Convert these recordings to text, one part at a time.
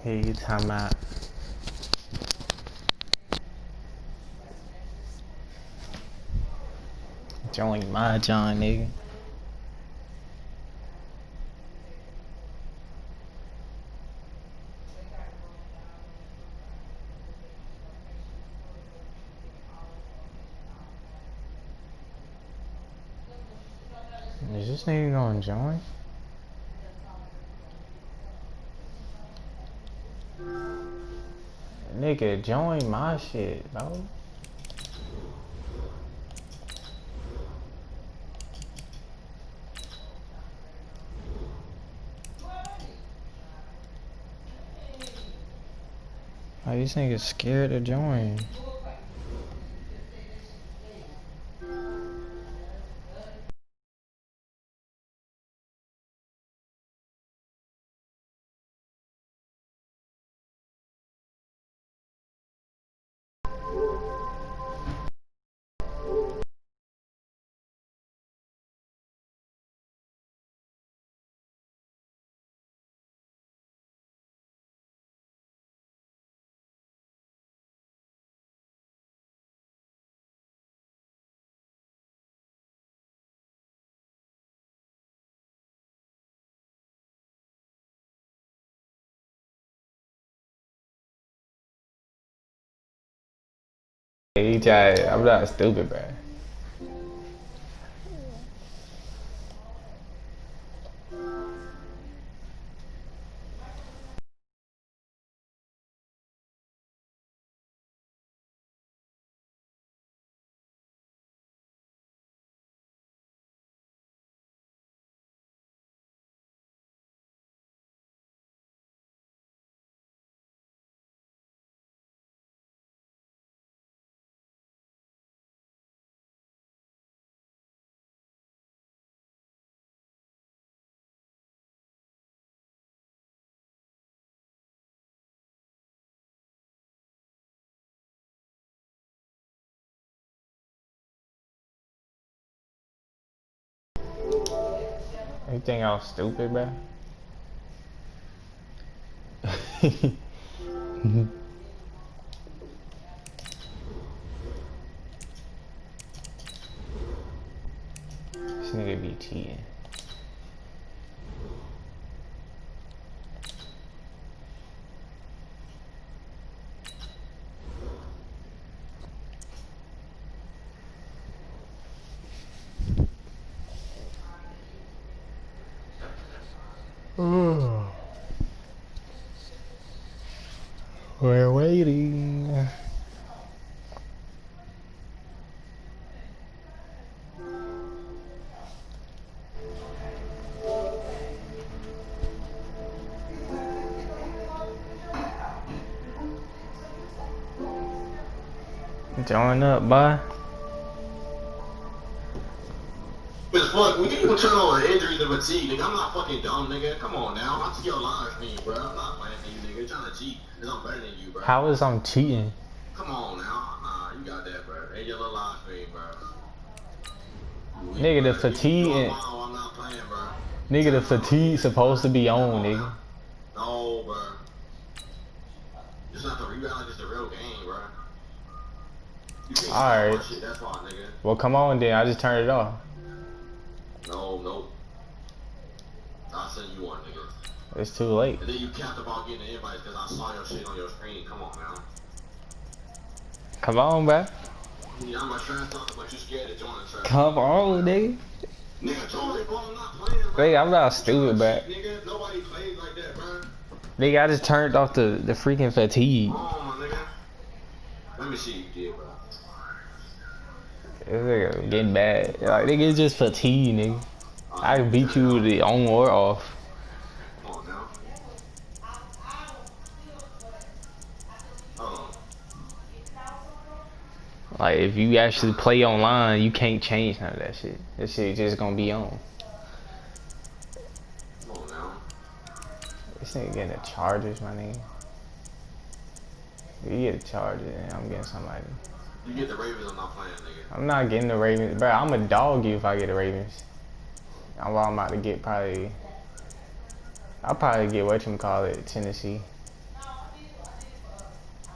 Hey, you talking about? Join my John, nigga. Is this nigga gonna join? Nigga, join my shit, bro. Like, this nigga's scared to join. Hey, I'm not stupid, bro. You think I was stupid, bro? This nigga be cheating. We're waiting. Join up, bye. But fuck, when you even turn on injuries and fatigue, nigga, I'm not fucking dumb, nigga. Come on now. I see your live stream, bro. I'm not playing for you, nigga. You're trying to cheat, because I'm better than you, bro. How is I'm cheating? Come on now. Nah, you got that, bro. And your little live stream, bro. Nigga, the fatigue and... I'm not playing, bro. Nigga, the fatigue supposed to be on, nigga. No, bro. It's not the rebound, it's the real game, bro. Alright. That's why, nigga. Well, come on then. I just turned it off. Nope. I'll send you one, nigga. It's too late. And then you capped about getting the invites because I saw your shit on your screen. Come on, man. Come on, bro. Yeah, I'm a trash talker, but you scared to join the trash. Come on, nigga. Nigga, join it, bro. I'm not playing, bro. Nigga, I'm not stupid, bro. Nigga, nobody plays like that, bro. Nigga, I just turned off the freaking fatigue. Oh, my nigga. Let me see you did, bro. This nigga getting bad. Like, nigga, it's just fatigue, nigga. I can beat you the on or off. Come on now. Hold on. Like, if you actually play online, you can't change none of that shit. This shit just gonna be on. Come on now. This nigga getting the Chargers, my nigga. If you get the Chargers, then I'm getting somebody. You get the Ravens, I'm not playing, nigga. I'm not getting the Ravens. Bro, I'm a dog you if I get the Ravens. I'm about to get probably... I'll probably get whatchamacallit, Tennessee.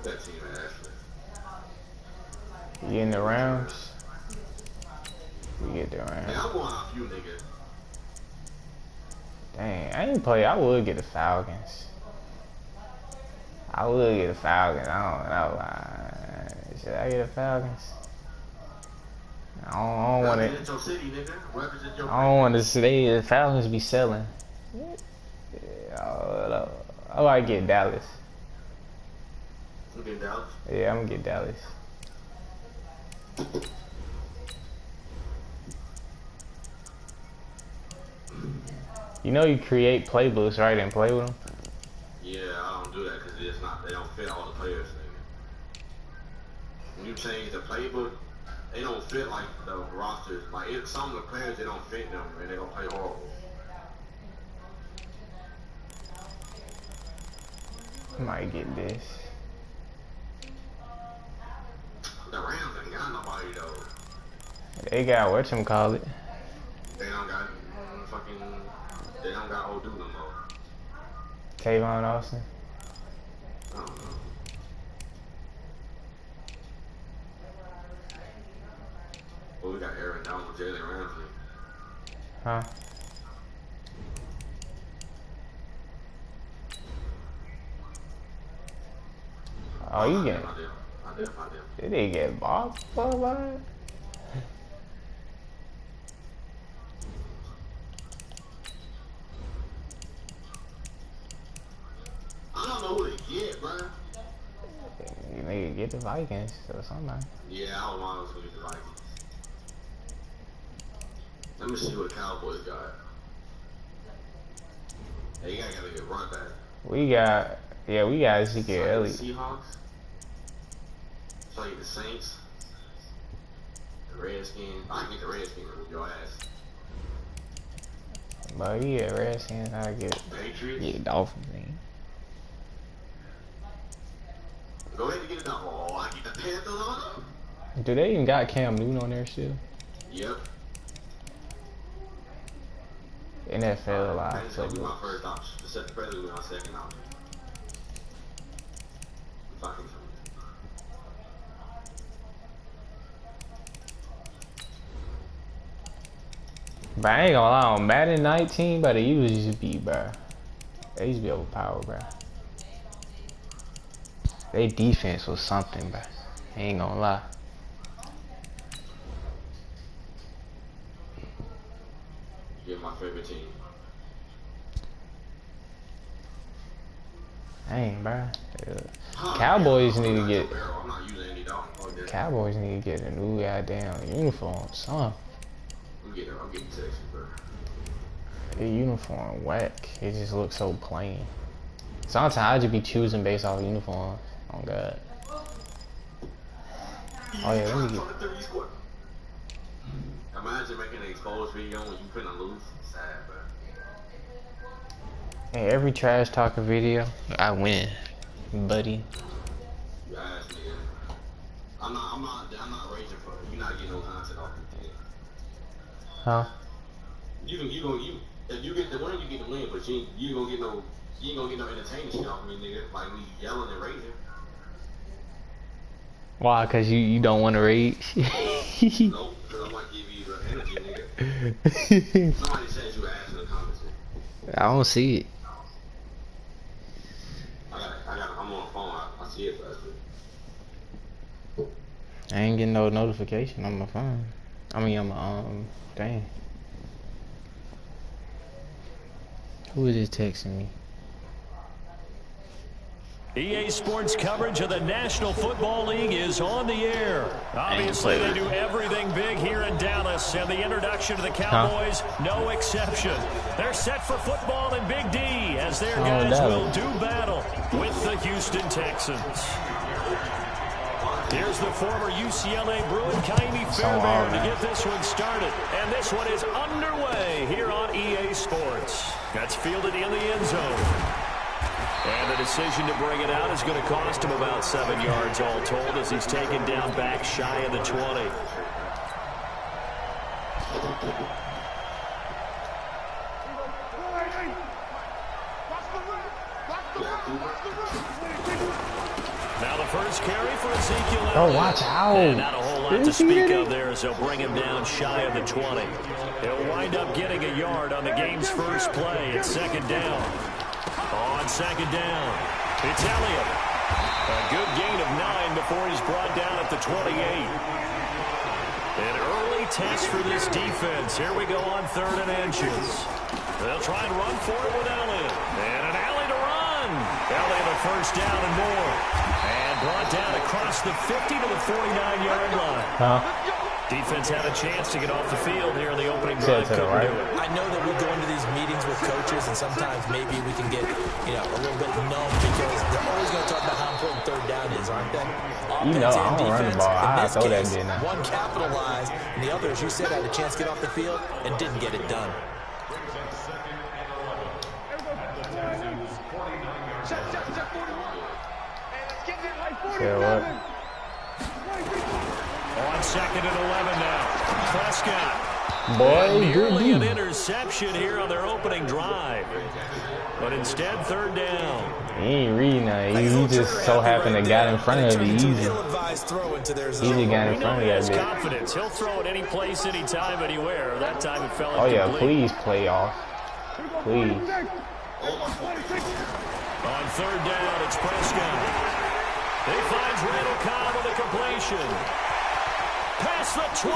That team actually. You in the rounds? You get the Hey, round. I'm going off you, nigga. Dang, I ain't play. I would get the Falcons. I would get the Falcons. I don't know. Should I get the Falcons? I don't want it. Represent your city, nigga. Represent your I don't want to say the Falcons be selling. I like get Dallas. You get Dallas? Yeah, I'm gonna get Dallas. You know you create playbooks, right, and play with them? Yeah, I don't do that because it's not. They don't fit all the players, nigga. When you change the playbook, they don't fit like the rosters. Like some of the players, they don't fit them, and they gonna play horrible. I might get this. The Rams ain't got nobody though. They got whatchamacallit. They don't got fucking. They don't got old dude no more. Tavon Austin. I don't know. Well, we got Aaron Donald, Jalen Ramsey. Huh? Oh, you get. I did. Did they get boxed for that? I don't know who they get, bro. You nigga get the Vikings or somebody. Yeah, I don't want to get the Vikings. Let me see what the Cowboys got. Hey, you gotta get run back. We got Ezekiel Elliott. Seahawks. So you the Saints. The Redskins. I can get the Redskins with your ass. But yeah, Redskins, I get Patriots. Yeah, Dolphins. Man. Go ahead and get it done. Oh, I get the Panthers on them. Do they even got Cam Newton on there still? Yep. NFL live. That's gonna be my first option. The second president will be my second option. Fucking But I ain't gonna lie, on Madden 19, but it used to be, bro. They used to be overpowered, bro. Their defense was something, bro. I ain't gonna lie. You're my favorite team. Dang, bro. Cowboys need to get. I'm not using any dog. Cowboys need to get a new goddamn uniform, son. I'm getting Texas, bro. The uniform whack. It just looks so plain. Sometimes I just be choosing based off uniforms. Oh god. Oh yeah, let me get. Imagine making an exposed video when you finna lose. Sad, bro. Hey, every trash talker video, I win, buddy. You ass nigga. I'm not raging for it. You're not getting no content off the thing. Huh? If you get the win, you get the win, but you ain't gonna get no entertainment shit off me, nigga. Like me yelling and raging. Why? Cause you don't want to rage? Nope, cause I might give you the energy, nigga. Somebody said you ass in the comments. I don't see it. I'm on the phone. I see it faster. I ain't getting no notification on my phone. I mean, on my thing. Who is this texting me? EA Sports coverage of the National Football League is on the air. Obviously, they do everything big here in Dallas, and the introduction to the Cowboys, no exception. They're set for football in Big D as their guys will do battle with the Houston Texans. Here's the former UCLA Bruin, Kaimi Fairbairn, to get this one started. And this one is underway here on EA Sports. That's fielded in the end zone. And the decision to bring it out is going to cost him about 7 yards all told as he's taken down back shy of the 20. Now the first carry for Ezekiel. Oh, watch out. And not a whole lot to speak of there, so bring him down shy of the 20. He'll wind up getting a yard on the game's first play. It's second down. On second down, it's Elliott. A good gain of 9 before he's brought down at the 28. An early test for this defense. Here we go on 3rd and inches. They'll try and run for it with Elliott. And an alley to run. Elliott a first down and more. And brought down across the 50 to the 49-yard line. Defense had a chance to get off the field here in the opening drive. Couldn't do it. I know that we go into these meetings with coaches, and sometimes maybe we can get, a little bit numb because they're always going to talk about how important 3rd down is, aren't they? You know, I don't run the ball. I throw that bit now. One capitalized, and the other, as you said, had a chance to get off the field and didn't get it done. Yeah, what? On 2nd and 11 now. Prescott. Boy, nearly an interception here on their opening drive. But instead, 3rd down. He ain't reading that. He just so happened to get in front of it easy. Easy got in front of that bit. Confidence. He'll throw it any place, anytime, anywhere. That time it fell incomplete. Oh, yeah, please play off. Please. On 3rd down, it's Prescott. He finds Randall Cobb with a completion. Past the 20.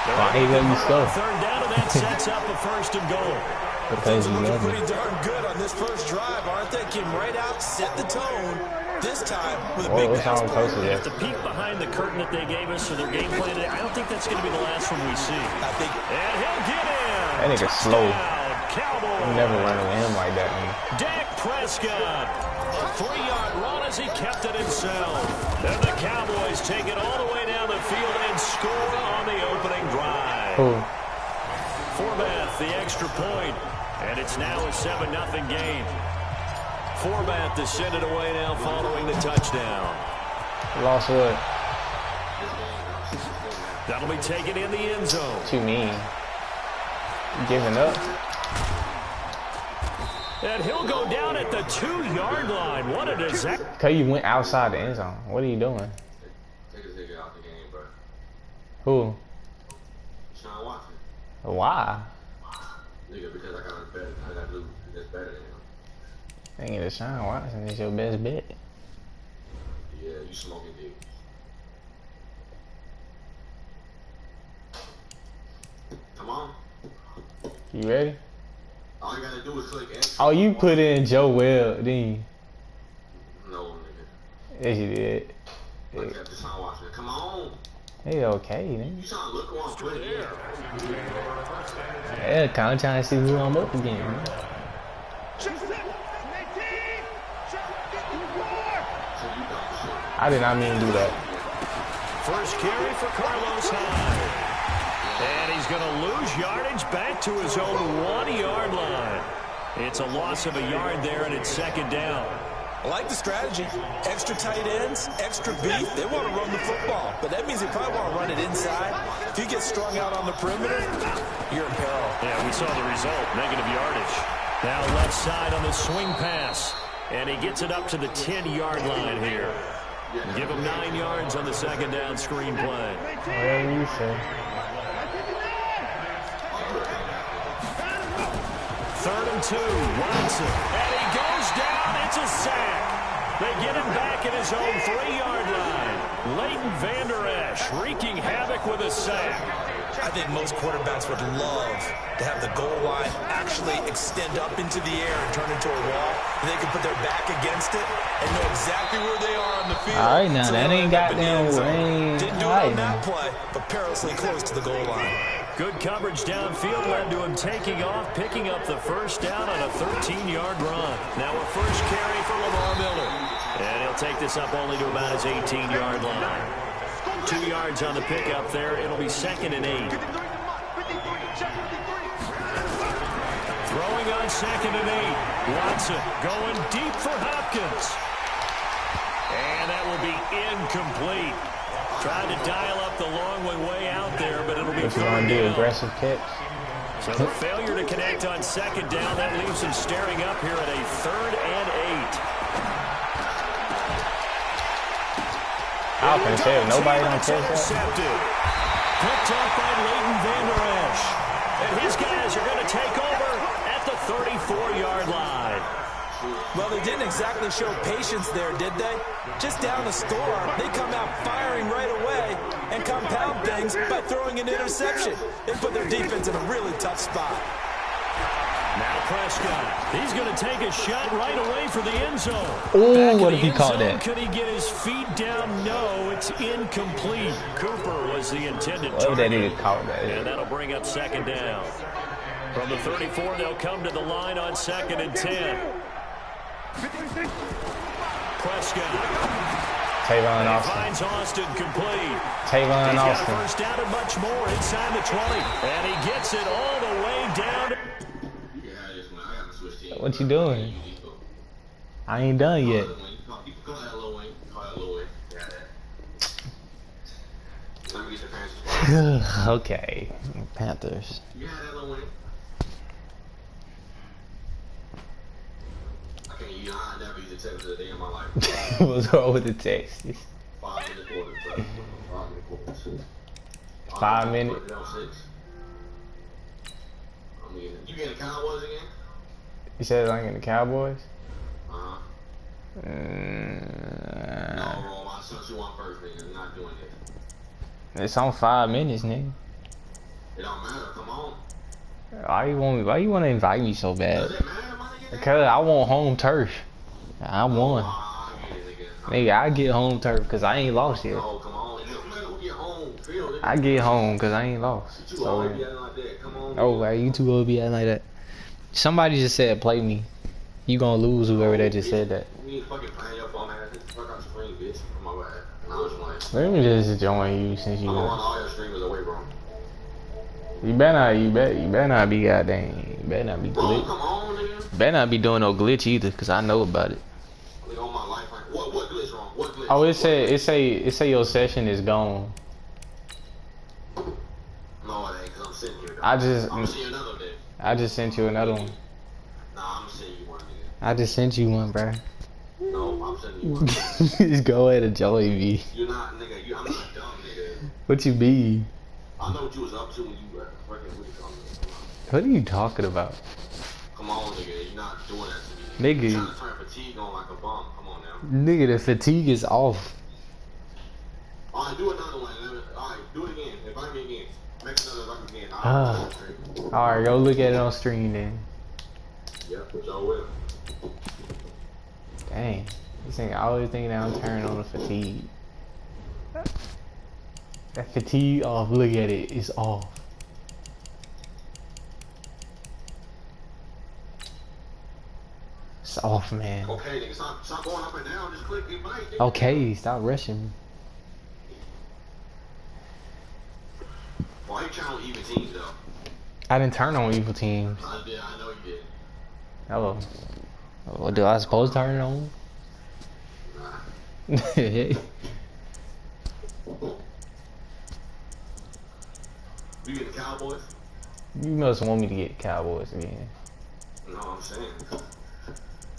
Why he let me go? 3rd down, and that sets up a 1st and goal. Because they're looking pretty darn good on this first drive, aren't they? Came right out, set the tone. This time with a big pass play. If the peek behind the curtain that they gave us for their game plan today, I don't think that's going to be the last one we see. And he'll get in. That nigga's slow. Cowboys. You never run with him like that, man. Dak Prescott. A 3-yard run as he kept it himself. Then the Cowboys take it all the way down the field and score on the opening drive. Forbath, the extra point, and it's now a 7-0 game. Forbath to send it away now following the touchdown. Lost what? That'll be taken in the end zone. Too mean. Giving up. And he'll go down at the 2-yard line. What a disaster. Because you went outside the end zone. What are you doing? Take a nigga out the game, bro. Who? Sean Watson. Why? Nigga, because I got lose. That's better than him. Dang it, Deshaun Watson is your best bet. Yeah, you smoking dick. Come on. You ready? All you gotta do is click X. Oh, you put in Joe Webb, didn't you? No, nigga. Yes, you did. I got Deshaun Watson. Come on. Hey, okay, nigga. You trying to look who I'm putting in. Yeah, kind of trying to see who I'm up against, man. I did not mean to do that. First carry for Carlos Hyde. And he's going to lose yardage back to his own 1-yard line. It's a loss of a yard there, and it's 2nd down. I like the strategy. Extra tight ends, extra beef. They want to run the football, but that means they probably want to run it inside. If you get strung out on the perimeter, you're in peril. Yeah, we saw the result, negative yardage. Now left side on the swing pass, and he gets it up to the 10-yard line here. Give him 9 yards on the 2nd down screen play. Whatever you say. 3rd and 2, Watson, and he goes down. It's a sack. They get him back at his own 3-yard line. Leighton Vander Esch wreaking havoc with a sack. I think most quarterbacks would love to have the goal line actually extend up into the air and turn into a wall. And they can put their back against it and know exactly where they are on the field. All right, now, so that ain't goddamn rain. Didn't do it on that play, but perilously close to the goal line. Good coverage downfield led to him taking off, picking up the first down on a 13-yard run. Now a first carry for Lamar Miller. And he'll take this up only to about his 18-yard line. 2 yards on the pickup there. It'll be 2nd and 8. Throwing on 2nd and 8. Watson going deep for Hopkins. And that will be incomplete. Tried to dial up the long way out there, but it'll be if you want to do aggressive catch. So the failure to connect on 2nd down, that leaves him staring up here at a 3rd and 8. I was gonna say, if nobody don't touch that. Intercepted. Picked up by Leighton Vander Esch. And his guys are going to take over at the 34-yard line. Well, they didn't exactly show patience there, did they? Just down the score, they come out firing right away and compound things by throwing an interception. They put their defense in a really tough spot. Now Prescott, he's going to take a shot right away for the end zone. Oh, what if he caught that? Could he get his feet down? No, it's incomplete. Cooper was the intended What if that target. nigga caught that? And that'll bring up second down. From the 34, they'll come to the line on 2nd and 10. Prescott. Tavon Austin. Finds Austin complete. Tavon Austin. First down and much more inside the 20. And he gets it all the way down. What you doing? I ain't done yet. Okay. Panthers. What's wrong with the text? 5 minutes. You getting the Cowboys again? You said I'm in the Cowboys? No, Rome, I sent you on first, nigga. You're not doing it. It's on 5 minutes, nigga. It don't matter. Come on. Why you want to invite me so bad? Does it matter, my nigga? Because I want home turf. I won. I get it, nigga. Nigga, I get home turf because I ain't lost yet. Oh, come on. It don't matter who get home field. I get home because I ain't lost. You So, always be acting like that. Come on. oh, are you too old to be acting like that? Somebody just said play me. You gonna lose whoever that just said that. You need fucking playing your phone ass. Fuck out your screen, bitch. On my bad. No, it's playing. Let me just join you since you I'm gonna run know. all your streamers away, bro. You better not be goddamn. You better not be Bro, glitch. come on, nigga. You better not be doing no glitch either, cause I know about it. Nigga, all my life, like, what glitch wrong? What glitch? Oh, it say your session is gone. No, it ain't, cause I'm sitting here. I I'm just gonna see you another day. I just sent you another one. Nah, I'm gonna send you one, nigga. I just sent you one, bro. No, I'm sending you one. Just go ahead and join me. You're not, nigga. I'm not dumb, nigga. What you be? I know what you was up to when you were fucking with the company. What are you talking about? Come on, nigga. You're not doing that to me. Nigga. You're trying to turn fatigue on like a bomb. Come on now. Nigga, the fatigue is off. Alright, do another one. Alright, do it again. Invite me again. Make another invite me again. Alright, go look at it on stream then. Yep, which I will. Dang. This thing always thinking that I'm turning on the fatigue. That fatigue off, look at it, it's off. It's off, man. Okay, nigga, stop going up and down. Just click invite. Nigga. Okay, stop rushing me. Why you trying to even teams though? I didn't turn on evil teams. I did. I know you did. Oh. What do I supposed to turn it on? Nah. You get the Cowboys? You must want me to get Cowboys again. No, I'm saying.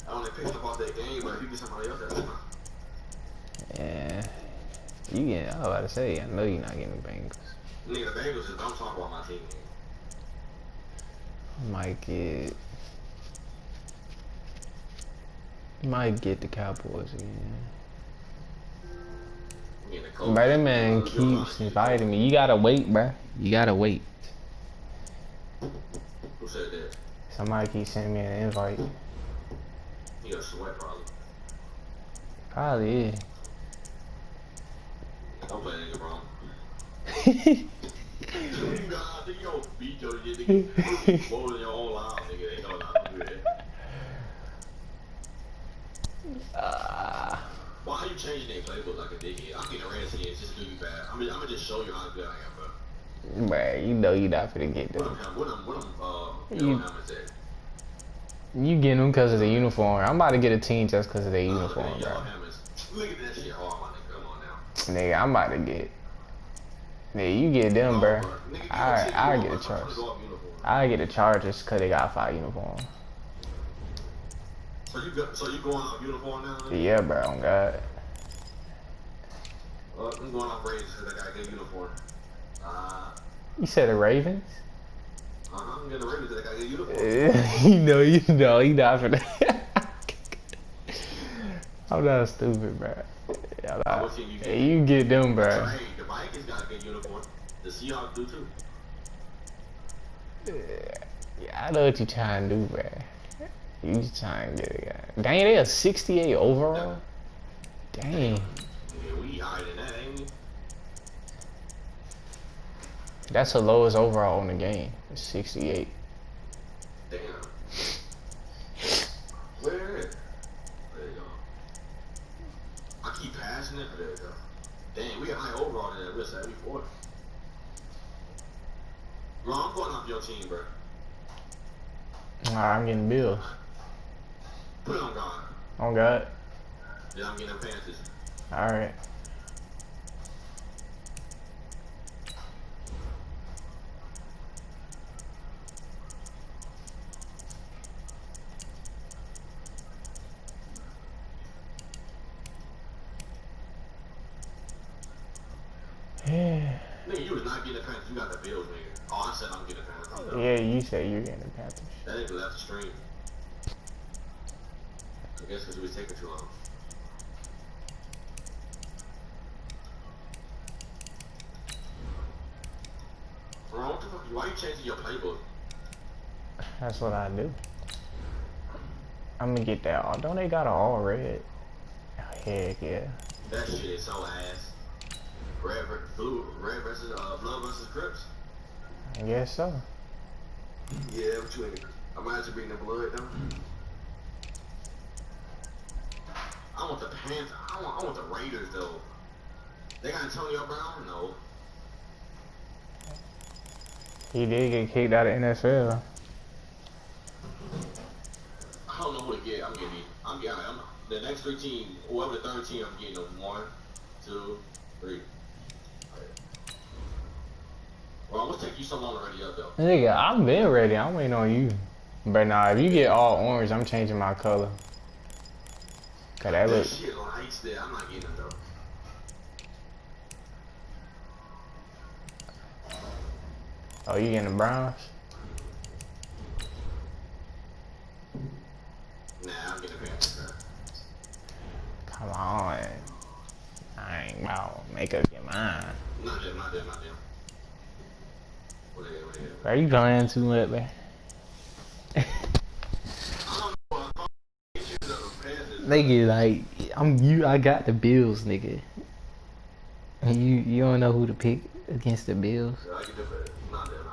I only picked up off that game, but if you get somebody else, that's fine. Yeah. You get, I was about to say, I know you're not getting the Bengals. Nigga, the Bengals just don't talk about my team. Might get the Cowboys again. Bro, That man keeps inviting me. You gotta wait, bruh. You gotta wait. Who said that? Somebody keeps sending me an invite. You got sweat, probably. Probably is. Don't play nigga, bro. You don't beat your nigga. Blow in your own line, nigga. They know not to do that. Why are you changing their playbook like a dickhead? I'm getting a red skin just to do you bad. I'm gonna just show you how good I am, bro. Bruh, you know you're not finna get them. What helmets at? You getting them because of the uniform. I'm about to get a team just because of their uniform, Look bro. at that shit hard, my nigga. Come on now. Nigga, I'm about to get. Nigga, you get them, bro. I get a charge. I get a charge just because they got 5 uniforms. So you going out uniform now? Nigga? Yeah, bro. On God. I'm going off Ravens because I got a good uniform. You said the Ravens? I'm getting the Ravens because I got a good uniform. You not for that. I'm not stupid, bro. You get them, bro. Hey, the Vikings got a good uniform. The Seahawks do too. Yeah, I know what you trying to do, bro. You just trying to get it, guy. Dang, they a 68 overall? Dang. Yeah, we higher than that, ain't we? That's the lowest overall in the game. 68. Damn. Where? There you go. I keep passing it, but there you go. Dang, we got high overall than that. We're 74. Bro, I'm going off your team, bro. Alright, I'm getting Bills. Put it on God. On God. Yeah, I'm getting the Panthers. Alright. Yeah. Nigga, you was not getting the Panthers. You got the Bills, nigga. Oh, I said I'm getting the Panthers. Yeah, you said you're getting the Panthers. That nigga left the stream. I guess because we was taking too long. Bro, what the fuck? Why you changing your playbook? That's what I do. I'm gonna get that all. Don't they got an all red? Heck yeah. That shit is so ass. Red versus blood versus Crips. I guess so. Yeah, what you ain't. I might have to bring the blood though. I want the Panthers. I want the Raiders though. They got Antonio Brown? No. He did get kicked out of NFL. I don't know who to get. I'm the next 3 teams. Whoever the third team, I'm getting them 1, 2, 3. Well, what's taking you so long to ready up though? Nigga, I've been ready. I'm waiting on you. But nah, if you get all orange, I'm changing my color. Cause that look. Shit lights there. I'm not getting them though. Oh, you getting the Browns? Nah, I'm getting the Panthers. Come on. I ain't about to make up your mind. Not them. What they? Are you playing too much, man? Nigga, like I got the Bills, nigga. And you don't know who to pick against the Bills. I get the not them.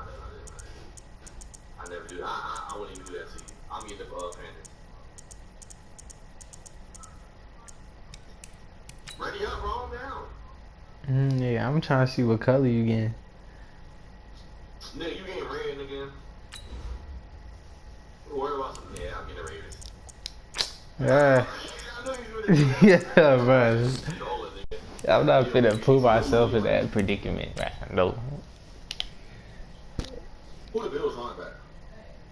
I never do. I wouldn't even do that to you. I'm getting the Panthers. Ready up, roll down. Yeah, I'm trying to see what color you getting. Nigga, you getting red, nigga. Worry about some. Yeah, I'm getting the Raiders. Yeah, bro. I'm not finna put myself in that predicament, right? No. Who the Bills on back?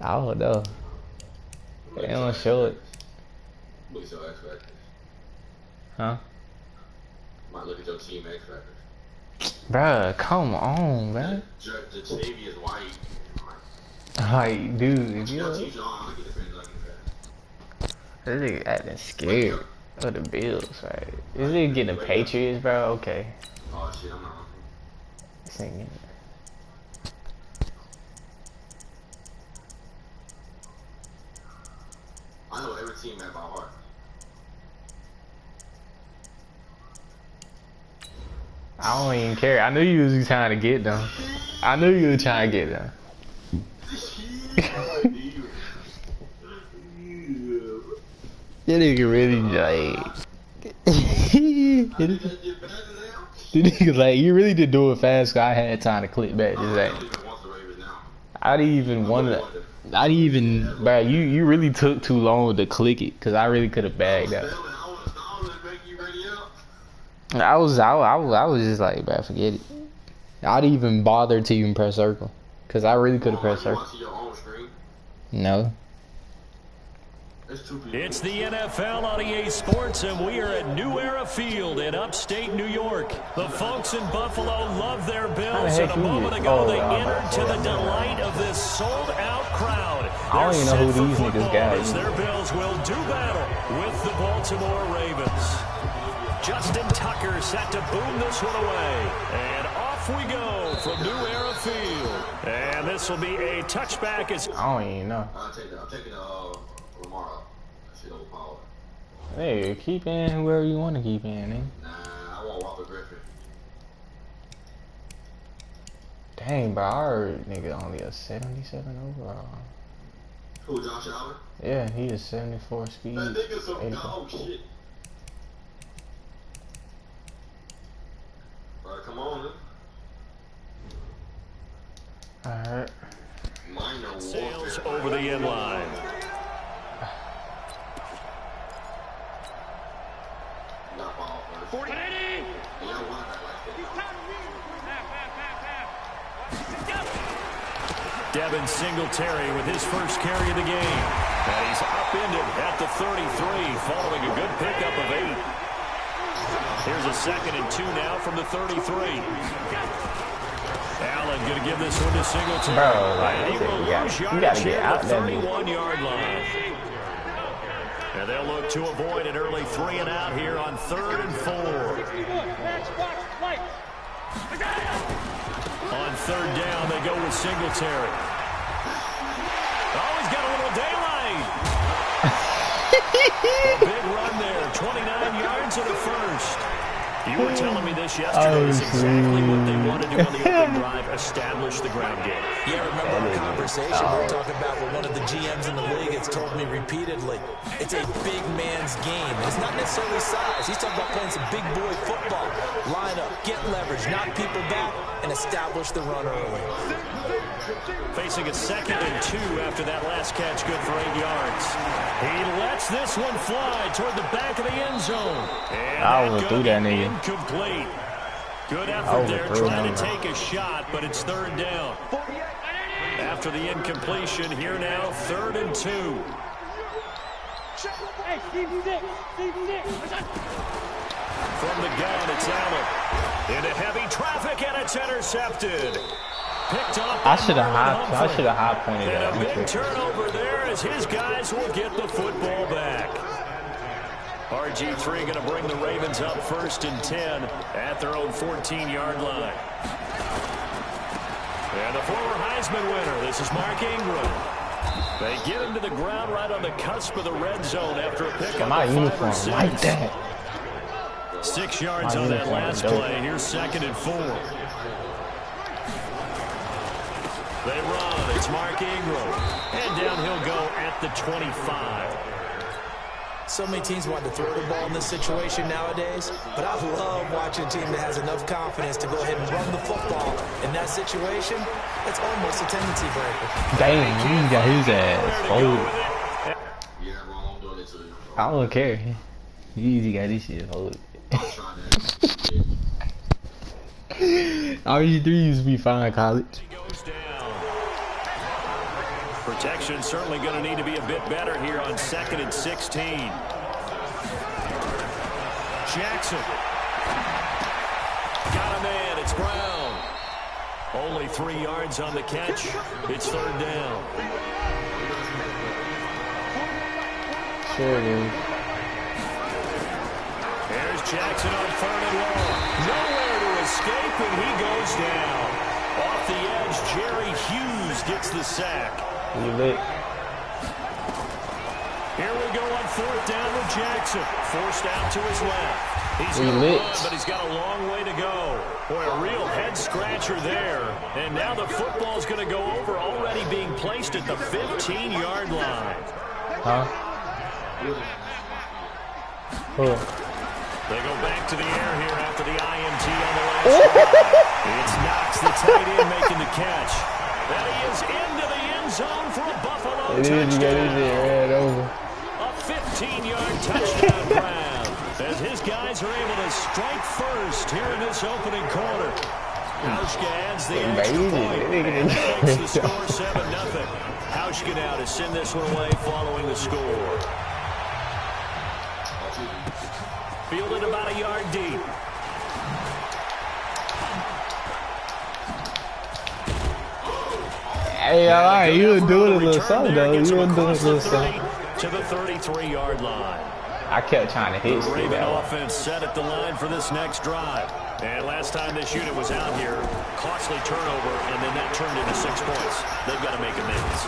I don't know. They don't show it. Look at your X Factors. Huh? Might look at your team X Factors. Bruh, come on, bruh. The Navy is white. Like, dude, if you Your team's on. I get the Panthers. this nigga acting scared of the Bills, right? This nigga getting the Patriots, bro? Okay. Oh shit, I'm not wrong. This nigga. I know every team at by heart. I don't even care. I knew you was trying to get them. I knew you were trying to get them. That nigga really like. The nigga like, you really did do it fast. Cause I had time to click back. Just like, I didn't even want to. I didn't even, bro. You really took too long to click it. Cause I really could have bagged out. I was just like, bro, forget it. I didn't even bother to even press circle. Cause I really could have pressed circle. No. It's the NFL on EA Sports, and we are at New Era Field in upstate New York. The folks in Buffalo love their Bills, and a moment ago they entered to the delight of this sold-out crowd. I don't even know who these niggas got. Their Bills will do battle with the Baltimore Ravens. Justin Tucker set to boom this one away, and off we go from New Era Field. And this will be a touchback. I don't even know. I'm taking Lamar. Hey, keep in whoever you want to keep in, eh? Nah, I want Walker Griffin. Dang, but our nigga only a 77 overall. Who, Josh Allen? Yeah, he is 74 speed. That nigga's some 84. dog shit. Alright, come on, then. Alright. Minor Sails warfare. over the end line. Not ball first. 40. Yeah, I want that like that. Devin Singletary with his first carry of the game. And he's upended at the 33 following a good pickup of 8. Here's a 2nd and 2 now from the 33. Allen going to give this one to Singletary. Bro, like, and he will lose you gotta get out the there. 31-yard line. And they'll look to avoid an early 3 and out here on 3rd and 4. On 3rd down, they go with Singletary. Oh, he's got a little daylight. A big run there, 29 yards and a first. You were telling me this yesterday. Is exactly what they want to do on the opening drive, establish the ground game. Yeah, remember our conversation we were talking about with one of the GMs in the league has told me repeatedly, it's a big man's game. It's not necessarily size. He's talking about playing some big boy football. Line up, get leverage, knock people back, and establish the run early. Facing a 2nd and 2 after that last catch, good for 8 yards. He lets this one fly toward the back of the end zone. And I overthrew that nigga. Incomplete. Good effort there, trying to take a shot, but it's 3rd down. After the incompletion, here now, 3rd and 2. From the gun, it's Allen. Into heavy traffic, and it's intercepted. Picked up. I should have high pointed And that. a big turnover there as his guys will get the football back. RG3 going to bring the Ravens up 1st and 10 at their own 14-yard line. And the former Heisman winner, this is Mark Ingram. They get him to the ground right on the cusp of the red zone after a pickup My of 5 uniform or 6. like that. 6 yards My on that uniform last dope. play. Here's 2nd and 4. They run. It's Mark Ingram. And down he'll go at the 25. So many teams want to throw the ball in this situation nowadays, but I love watching a team that has enough confidence to go ahead and run the football. In that situation, it's almost a tendency breaker. Damn, he got his ass folded. Yeah, wrong. I'm doing it to you. I don't care. He easy got this shit folded. I'm trying that. RG3 used to be fine in college. He goes down. Protection certainly going to need to be a bit better here on 2nd and 16. Jackson. Got a man. It's Brown. Only 3 yards on the catch. It's 3rd down. Sure, dude. There's Jackson on 3rd and long. Nowhere to escape, and he goes down. Off the edge, Jerry Hughes gets the sack. You lit. Here we go on 4th down with Jackson. Forced out to his left. He's We gonna lit. run, but he's got a long way to go. Boy, a real head-scratcher there. And now the football's going to go over, already being placed at the 15-yard line. Huh? Who? They go back to the air here after the INT on the last drive. It's Knox, the tight end, making the catch. And he is into the end zone for a Buffalo It is, you got touchdown. this shit ran over. A 15-yard touchdown grab as his guys are able to strike first here in this opening quarter. Hauschka adds the extra point, and that makes the score 7-0. Hauschka now to send this one away following the score. Fielded about a yard deep. Hey, all right, you were doing a little something, though. You were doing a little something. To the 33-yard line. I kept trying to hit The Raven that one. offense set at the line for this next drive. And last time this unit was out here, costly turnover, and then that turned into 6 points. They've got to make amends.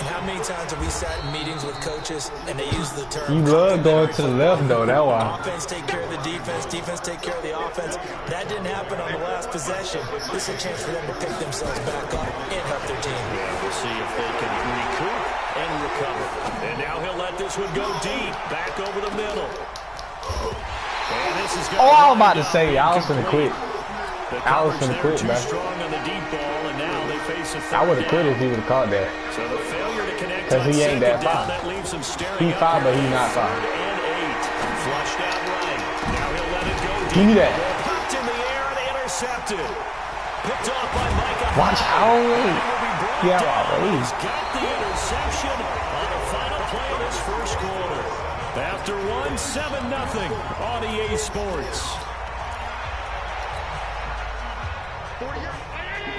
And how many times have we sat in meetings with coaches and they use the term... You love going to the left, though, that why. Offense take care of the defense, defense take care of the offense. That didn't happen on the last possession. This is a chance for them to pick themselves back up and help their team. Yeah, we'll see if they can recoup and recover. And now he'll let this one go deep, back over the middle. And this is Oh, I was about to say, I was finna quit. I was finna quit, too bro. strong on the deep ball, and now they face a I would have quit third if he would have caught that. So the failure to connect 'Cause on he ain't that second far. down, that leaves him staring He up far, but for he not far. 3rd and 8. Flushed out right. Now he'll let it go deep. Give me that. Popped in the air and intercepted. Picked off by Micah. Watch out. Yeah, He's got the interception on the final play of this first quarter. After 7-0 on EA Sports.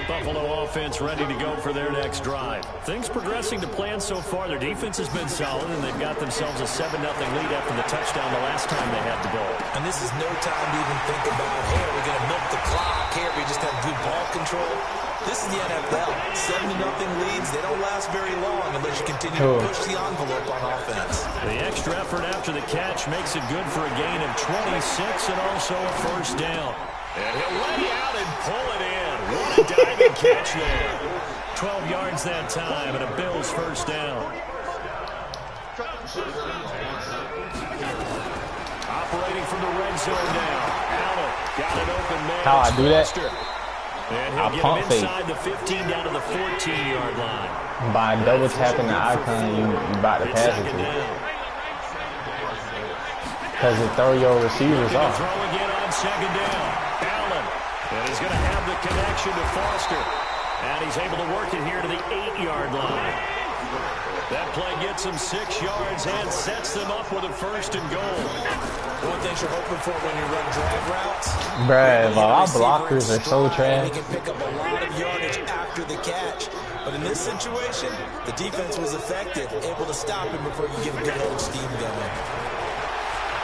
Buffalo offense ready to go for their next drive. Things progressing to plan so far. Their defense has been solid, and they've got themselves a 7-0 lead after the touchdown the last time they had the ball. And this is no time to even think about, hey, are we going to milk the clock? Here, we just have good ball control. This is the NFL. 7-0 leads, they don't last very long unless you continue to push the envelope on offense. The extra effort after the catch makes it good for a gain of 26 and also a first down. And he'll lay out and pull it in. What a diving catch there. 12 yards that time and a Bills first down. Operating from the red zone now. Allen got it open man. How I do that? And I he'll pump get him fake. inside the 15 down to the 14-yard line. By double tapping the icon, you about to It's pass it second to. down. Because it throw your receivers Looking to off. throw again on second down. Allen. And he's going to have the connection to Foster. And he's able to work it here to the 8-yard line. That play gets him 6 yards and sets them up with a first and goal. One thing you're hoping for when you run drag routes. Bruh, our blockers are so trash. He can pick up a lot of yardage after the catch. But in this situation, the defense was effective, able to stop him before you get a good old steam going.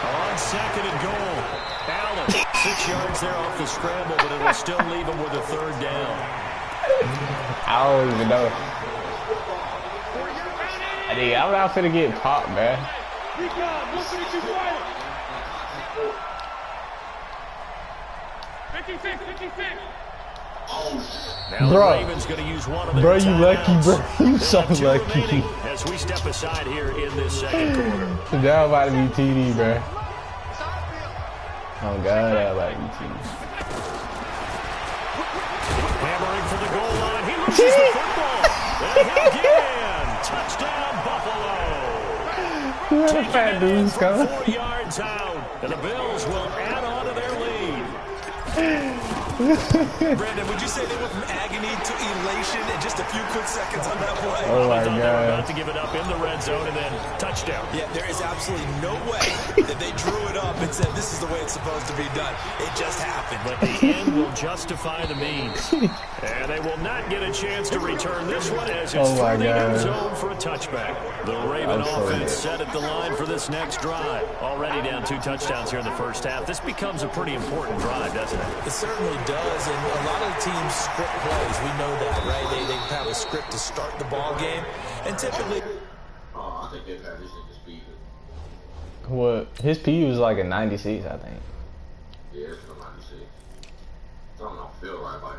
On second and goal. Allen, 6 yards there off the scramble, but it'll still leave him with a third down. I don't even know. I think I'm not finna get popped, man. Now Bro. the Ravens going to use one of their Bro, you lucky, timeouts. bro. You They so have 2 lucky. remaining as we step aside here in this second quarter. That about to be TD, bro. Oh, God, that about to be TD. Hammering for the goal line. He loses the football. And he'll get in. Touchdown, Buffalo. That fat dude's coming. 4 yards out. And the Bills will add on to their lead. Brandon, would you say they went from agony to elation in just a few quick seconds on that play? Oh, my I thought they were about God. to give it up in the red zone and then touchdown. Yeah, there is absolutely no way that they drew it up and said, this is the way it's supposed to be done. It just happened. But the end will justify the means. And they will not get a chance to return this one as it's Oh, my through the end God. zone for a touchback. The Raven I'm so offense dead. set at the line for this next drive. Already down 2 touchdowns here in the first half. This becomes a pretty important drive, doesn't it? It certainly does, and a lot of teams script plays. We know that, right? They have a script to start the ball game, and typically... Oh, I think they've had this nigga speed. What? His PU was like a 96, I think. Yeah, it's from 96. Something don't feel right by him.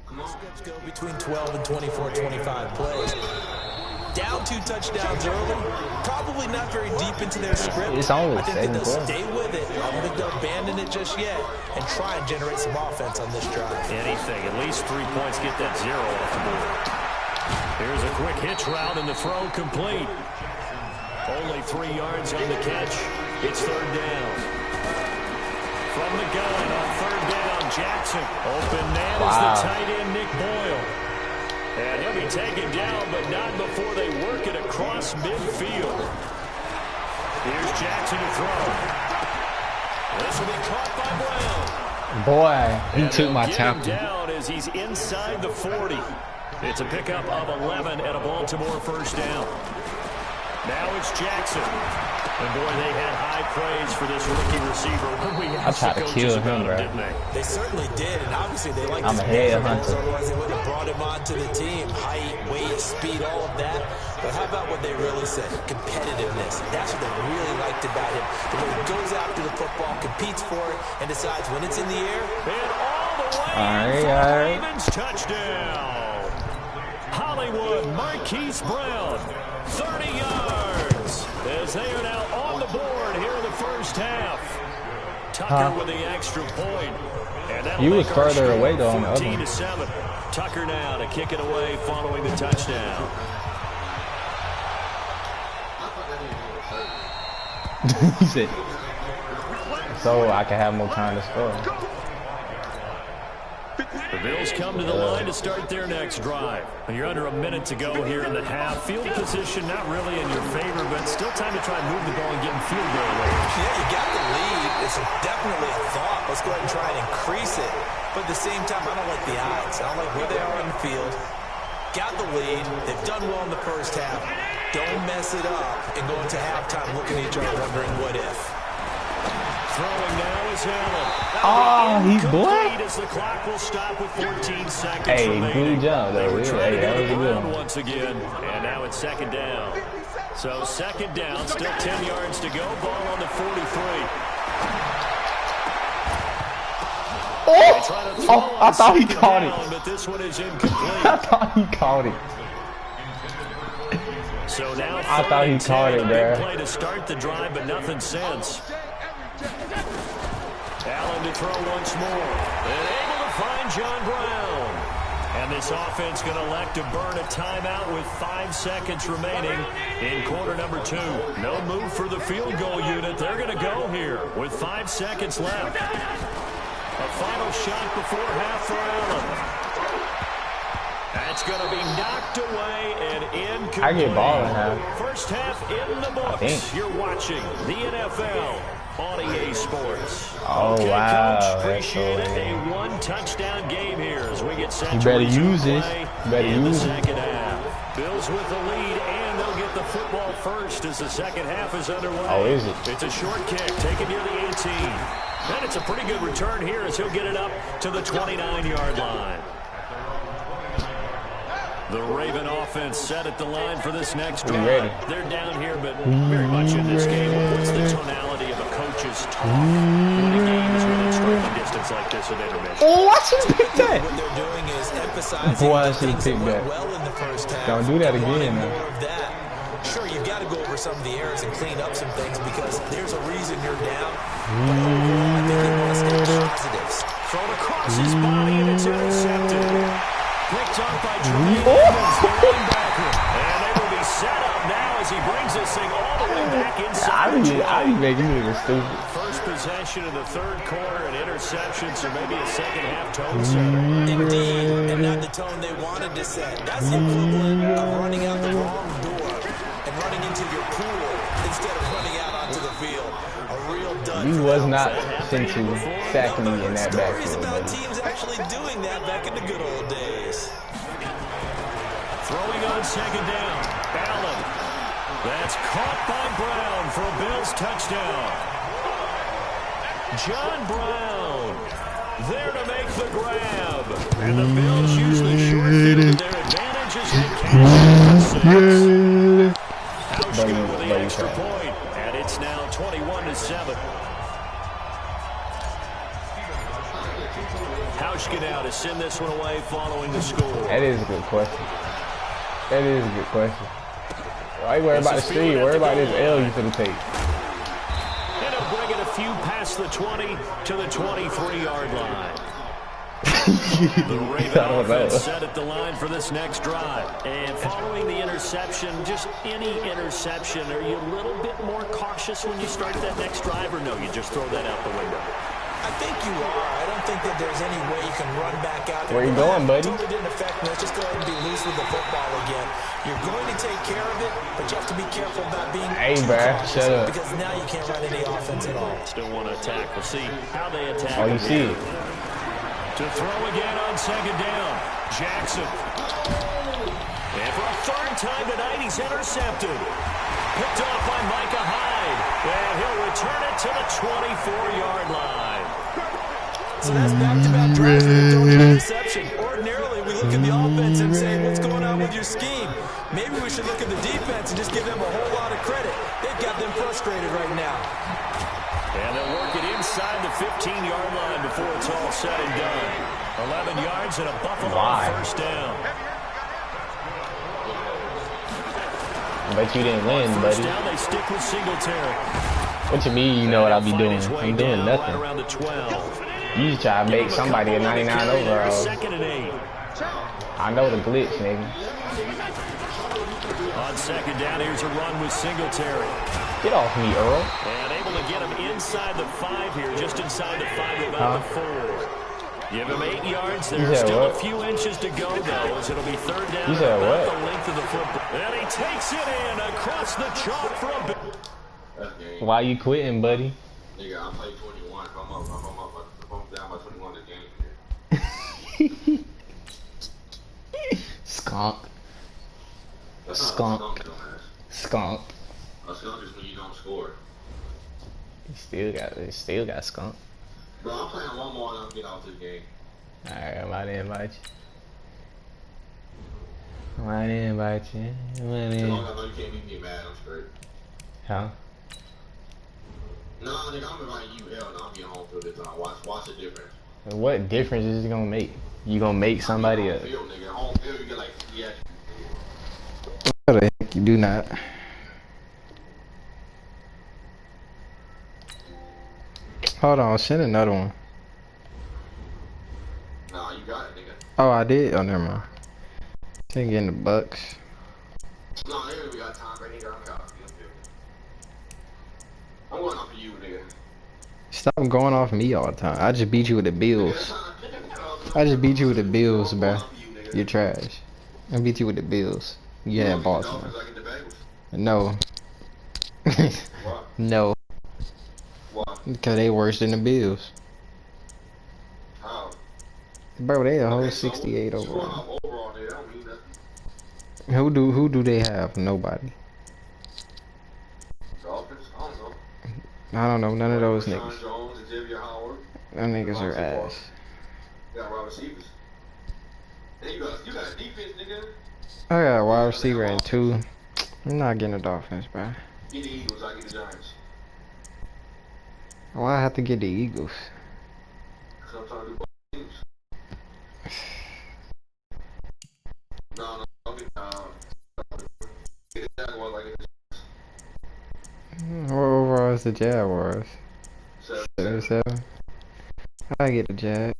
Come on. Scripts go between 12 and 24, 25 plays. Down 2 touchdowns early, probably not very deep into their script. It's only I think that they'll second stay with it. I don't think they'll abandon it just yet and try and generate some offense on this drive. Anything, at least 3 points, get that 0 off the board. Here's a quick hitch route and the throw complete. Only 3 yards on the catch. It's third down. From the gun on third down, Jackson. Open man is the tight end, Nick Boyle. And he'll be taken down, but not before they work it across midfield. Here's Jackson to throw. This will be caught by Brown. Boy, he took my tackle. Down as he's inside the 40. It's a pickup of 11 and a Baltimore first down. Now it's Jackson. And boy, they had high praise for this rookie receiver. I tried to kill him, bro. They certainly did, and obviously they like I'm a head hunter. Otherwise they wouldn't have brought him onto the team. Height, weight, speed, all of that. But how about what they really said? Competitiveness. That's what they really liked about him. The way he goes after the football, competes for it, and decides when it's in the air. And all the way for Ravens touchdown. Hollywood Marquise Brown, 30 yards. As they are now on the board here in the first half. Tucker with the extra point. And he was further away though on the other one. 14-7. Tucker now to kick it away following the touchdown. He said, so I can have more time to score. The Bills come to the line to start their next drive. You're under a minute to go here in the half. Field position not really in your favor, but still time to try and move the ball and get in field goal range. Yeah, you got the lead. It's definitely a thought. Let's go ahead and try and increase it. But at the same time, I don't like the odds. I don't like where they are on the field. Got the lead. They've done well in the first half. Don't mess it up and go into halftime looking at each other wondering what if. Throwing now is Allen. Oh, he's black. As the clock will stop with 14 seconds remaining. Good job, though. Hey, that was a good one. Once again, and now it's second down. So second down, still 10 yards to go. Ball on the 43. Oh, I thought he caught it. But this one is incomplete. I thought he caught it. So now I thought he caught it there. Play to start the drive, but nothing since. Allen to throw once more. And able to find John Brown. And this offense going to elect to burn a timeout with 5 seconds remaining in quarter number 2. No move for the field goal unit. They're going to go here with 5 seconds left. A final shot before half for Allen. That's going to be knocked away and incomplete. I get ball in half. First half in the books. You're watching the NFL on EA Sports. Oh, okay, wow. Coach, appreciate it. A one-touchdown game here as we get set you to better resume use this. You better in use the it. second half. Bills with the lead, and they'll get the football first as the second half is underway. Oh, is it? It's a short kick taken near the 18. And it's a pretty good return here as he'll get it up to the 29-yard line. The Raven offense set at the line for this next drive. They're down here, but very much in this game. What's the tonality of a coach's talk when a game is within striking distance like this at intermission? Oh, I should have picked that. What they're doing is emphasizing Boy, I the should have things that picked went that. well in the first half. Don't do that again, More man. of that. Sure, you've got to go over some of the errors and clean up some things because there's a reason you're down. But overall, I think they want to stay positives. Thrown across his body, and it's intercepted. Picked up by Tremaine Edmonds, the linebacker. And they will be set up now as he brings this thing all the way back inside. I be making you look stupid. First possession in the third quarter, an interception, so maybe a second half tone setter. Indeed, and not the tone they wanted to set. That's the equivalent of running out the wrong door and running into your pool instead of running out onto the field. A real dud. He was not sent to sack me in that Stories backfield. about teams actually doing that back in the good old days. Throwing on second down. Allen. That's caught by Brown for a Bills touchdown. John Brown there to make the grab. And the Bills use the short field to their advantage as they cash in 6. Hauschka with the extra point. And it's now 21-7. Hauschka now to send this one away following the score. That is a good question. That is a good question. Why you worry about the street? Worry about this L you finna take. And he'll bring it a few past the 20 to the 23-yard line. The Raven offense set at the line for this next drive. And following the interception, just any interception, are you a little bit more cautious when you start that next drive, or no, you just throw that out the window? I think you are. I don't think that there's any way you can run back out there. Where you going, buddy? Totally didn't affect me. Let's just go ahead and be loose with the football again. You're going to take care of it, but you have to be careful about being too cautious. Shut up. Because now you can't run any offense at all. Still want to attack. We'll see how they attack. Oh, you see it. To throw again on second down. Jackson. And for a third time tonight, he's intercepted. Picked off by Micah Hyde. And he'll return it to the 24-yard line. So that's back-to-back drives with a total interception. Ordinarily, we look at the offense and say, what's going on with your scheme? Maybe we should look at the defense and just give them a whole lot of credit. They've got them frustrated right now. And they'll work it inside the 15-yard line before it's all said and done. 11 yards and a Buffalo first down. I bet you didn't win, buddy. First down, they stick with Singletary. What you mean you know what I be doing? I'm doing nothing. Right around the 12. You just try to make somebody a 99 overall. Second and 8. I know the glitch, nigga. On second down, here's a run with Singletary. Get off me, Earl. And able to get him inside the 5 here, just inside the 5, about the 4. Give him 8 yards. There's still a few inches to go, though, as it'll be third down about the length of the football. And he takes it in across the chalk for a bit. Why you quitting, buddy? Nigga, I played 21. If I'm down by 21 the game. Skunk. That's Skunk. not a skunk, dumbass. Skunk. A skunk is when you don't score. You still got skunk. Bro, I'm playing one more and I'm getting out this game. Alright, I'm about to invite you. I'm about to invite you. As long as I know you can't beat me mad, I'm straight. Huh? Nah, nigga, I'm inviting you. Hell no, I'm being home field this time. Watch the difference. What difference is it gonna make? You gonna make somebody home field, nigga. Home field, you get like, yeah. What the heck? You do not. Hold on, send another one. Nah, you got it, nigga. Oh, I did? Oh, never mind. Didn't get in the Bucks. No, nigga, we got time right here. I'm going off of you, nigga. Stop going off me all the time. I just beat you with the Bills. I just beat you with the Bills, bro. You're trash. I beat you with the Bills. Yeah, Baltimore. No. No. Because they worse than the Bills. How? Bro, they a whole 68 overall. Who do they have? Nobody. I don't know, none of those niggas. Them niggas are ass. You got wide receivers. Then you got defense, nigga. I got a wide receiver and 2. I'm not getting the Dolphins, bro. Get the Eagles, I get the Giants. Why I have to get the Eagles? Because I'm trying to do both teams. No, I'll get the Jaguars like it. What overall is the Jaguars? 7. I get the Jag.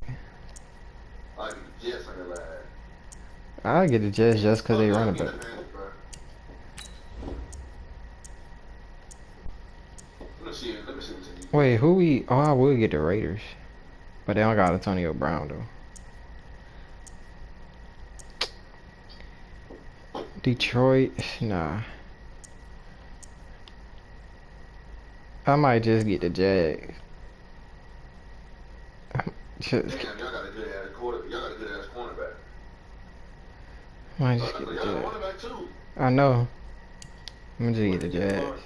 I get the Jets on your lad. I get the Jets just because they run it back. Let me see what's in you. Wait, who we? Oh, I would get the Raiders, but they don't got Antonio Brown though. Detroit, nah. I might just get the Jags. Damn, y'all got a good ass cornerback. Might just get the Y'all got a Jags. cornerback too. I know. I'm gonna just get the Jags.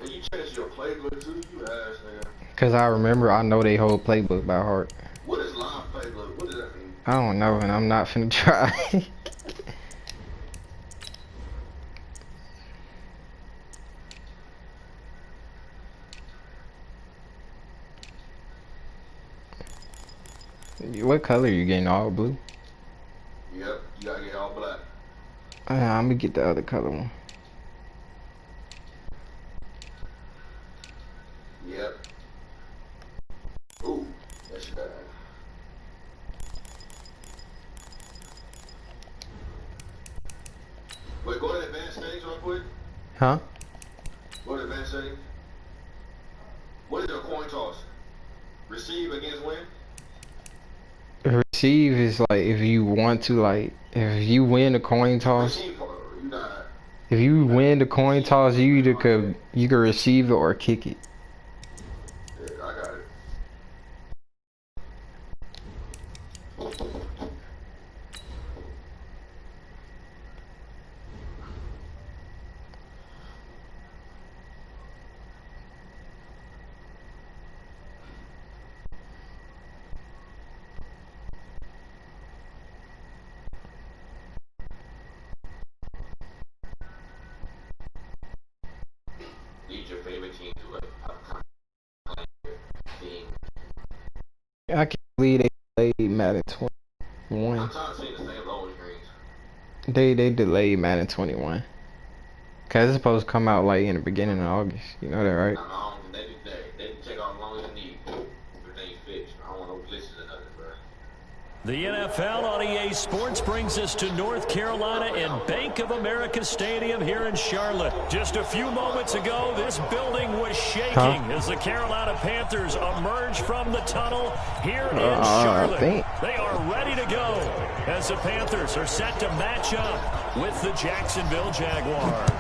And you change your playbook too, you ass nigga. Cause I know they whole playbook by heart. What is live playbook? What does that mean? I don't know, and I'm not finna try. What color you getting? All blue? Yep, you gotta get all black. I'm gonna get the other color one. Yep. Ooh, that's bad. Huh? What did man say? What is a coin toss? Receive against win? Receive is like if you want to, like, if you win a coin toss. Receive, you got. If you win the coin toss, you either could receive it or kick it. Yeah, I got it. Need your favorite team to like team. I can't believe they delayed Madden 21. I'm tired of seeing the same low screens. They delayed Madden 21. Cause it's supposed to come out like in the beginning of August. You know that, right? They can take off as long as they need. Everything fixed. I don't want no glitches or nothing, bro. The NFL on EA Sports brings us to North Carolina and Bank of America Stadium here in Charlotte. Just a few moments ago, this building was shaking as the Carolina Panthers emerge from the tunnel here in Charlotte. They are ready to go as the Panthers are set to match up with the Jacksonville Jaguars.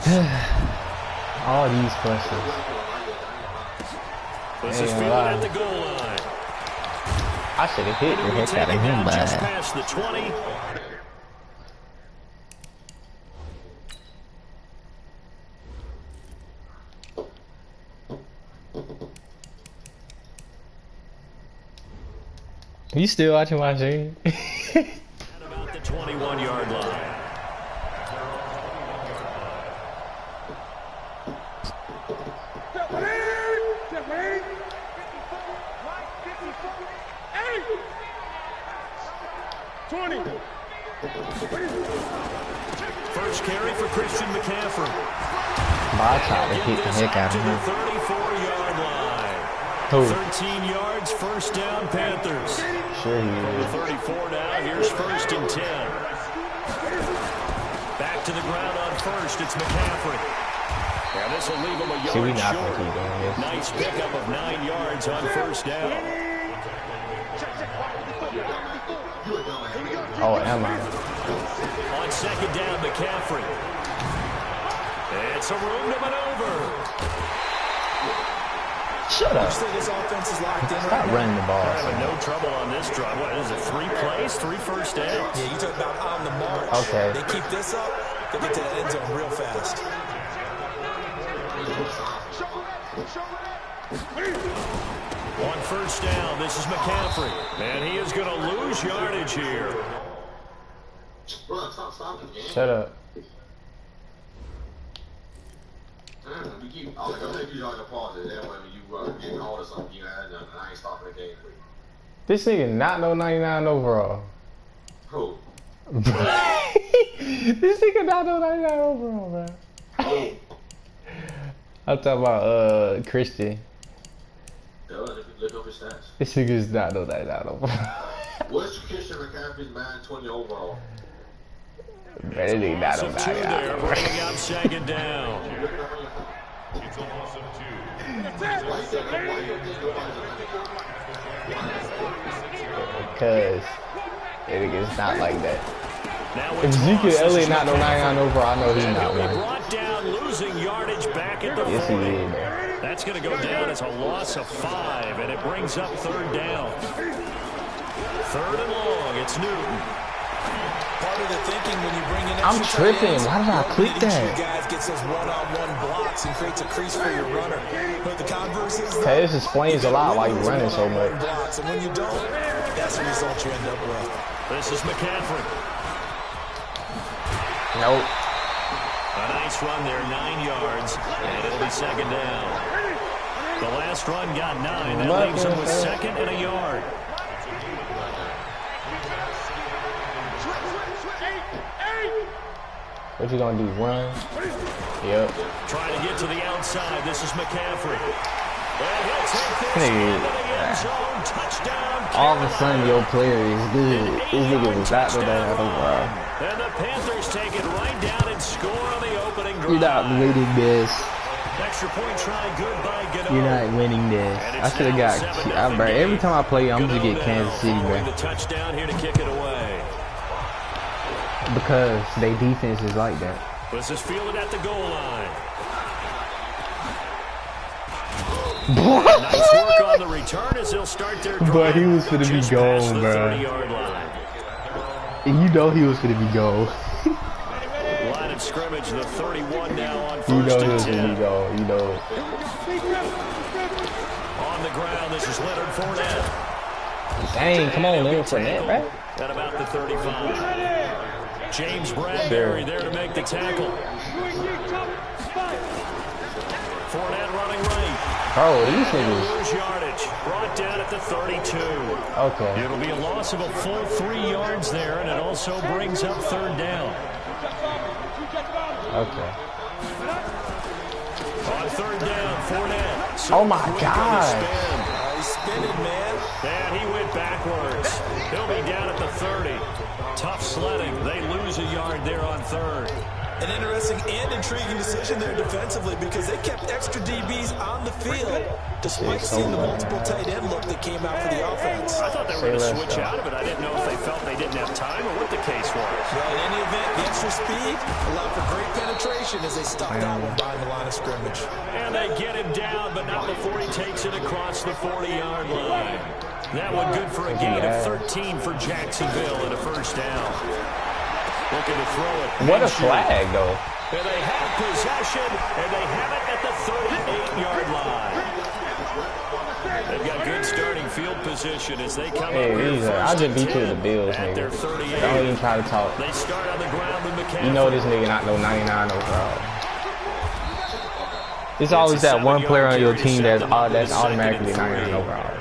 All these questions. This is fielded at the goal line. I should have hit the heck out of him, just past the 20. You still watching my stream? At about the 21-yard line. First carry for Christian McCaffrey. I tried to hit the heck out of him. 34-yard line. 13 yards, first down, Panthers. Sure he From the is. 34 now, here's first and 10. Back to the ground on first, it's McCaffrey. And this will leave him a yard short. Nice pickup of 9 yards on first down. Oh, am I? On second down, McCaffrey. It's a room to maneuver. Shut up. This offense is locked in. Stop running the ball. Having no trouble on this drive. What is it, 3 plays, 3 first downs? Yeah, you talk about on the march. Okay. They keep this up, they get to the end zone real fast. On first down, this is McCaffrey. And he is going to lose yardage here. Bro, stop this game. Shut up. We keep, I'm gonna take you like a pause it. That way when you get called or something, you had nothing. I ain't stopping the game for you. This nigga not no 99 overall. Who? This nigga not no 99 overall, bro. Who? I'm talking about Christian. Duh, look up his stats. This nigga's not no 99 overall. What's Christian McCaffrey's Madden 20 overall? Man, this nigga not no 99 there, overall. bringing up second down. Because it nigga's not like that. Now If Ezekiel Elliott not no 99 overall, I know he's not He'll be one. brought down, losing yardage back at the Yes, he 40. is. That's going to go down as a loss of 5, and it brings up third down. Third and long, it's Newton. Part of the thinking when you bring in I'm extra tripping. tight ends, Why did I click each of that? you guys gets those one-on-one blocks and creates a crease for your runner. But the converse is Okay, this explains a lot why you running so much. blocks, and when you don't, that's the result you end up with. This is McCaffrey. Nope. A nice run there, 9 yards, and it'll be second down. The last run got 9. That leaves him with second and a yard. What you gonna do, run? Yep. Trying to get to the outside. This is McCaffrey. And he'll take this Nigga, into the end zone. Touchdown. all of a sudden your player is good. This nigga was not no 99 overall. And the Panthers take it right down would score on the opening drive. You're not winning this. Extra point try good by Gano. You're not winning this. I should have got. Bro, every time I play, I'm just get Kansas City, bro. The touchdown here to kick it away. Because their defense is like that. This is fielded at the goal line. Nice work on the return as he'll start their drive. But he was going to be gone, bro. And you know he was going to be gone. Line of scrimmage, the 31 now on first you know he and was 10. going to be gone. You know. On the ground, this is Leonard Fournette. Dang, come on, Leonard Fournette, bro. At about the 35. James Bradbury there to make the tackle. Fournette running right. Bro, these niggas. Lose yardage. Brought down at the 32. Okay. It'll be a loss of a full 3 yards there, and it also brings up third down. Okay. On third down, Fournette. Oh my God. He's spinning, man. And he went backwards. He'll be down at the 30. Tough sledding. They lose a yard there on third. An interesting and intriguing decision there defensively because they kept extra DBs on the field despite seeing the multiple tight end look that came out for the offense. I thought they were going to switch out of it. I didn't know if they felt they didn't have time or what the case was. Well, in any event, the extra speed allowed for great penetration as they stopped that one behind the line of scrimmage. And they get him down, but not before he takes it across the 40-yard line. That one good for a gain of 13 for Jacksonville and a first down. Looking to throw it. What a flag, though. And they have possession, and they have it at the 38-yard line. They've got good starting field position as they come up here. I just beat you with the Bills, at their nigga. 38. Don't even try to talk. They start on the ground with McCaffrey. You know this nigga not no 99 overall. There's always that one player on your team that's automatically 99 overall.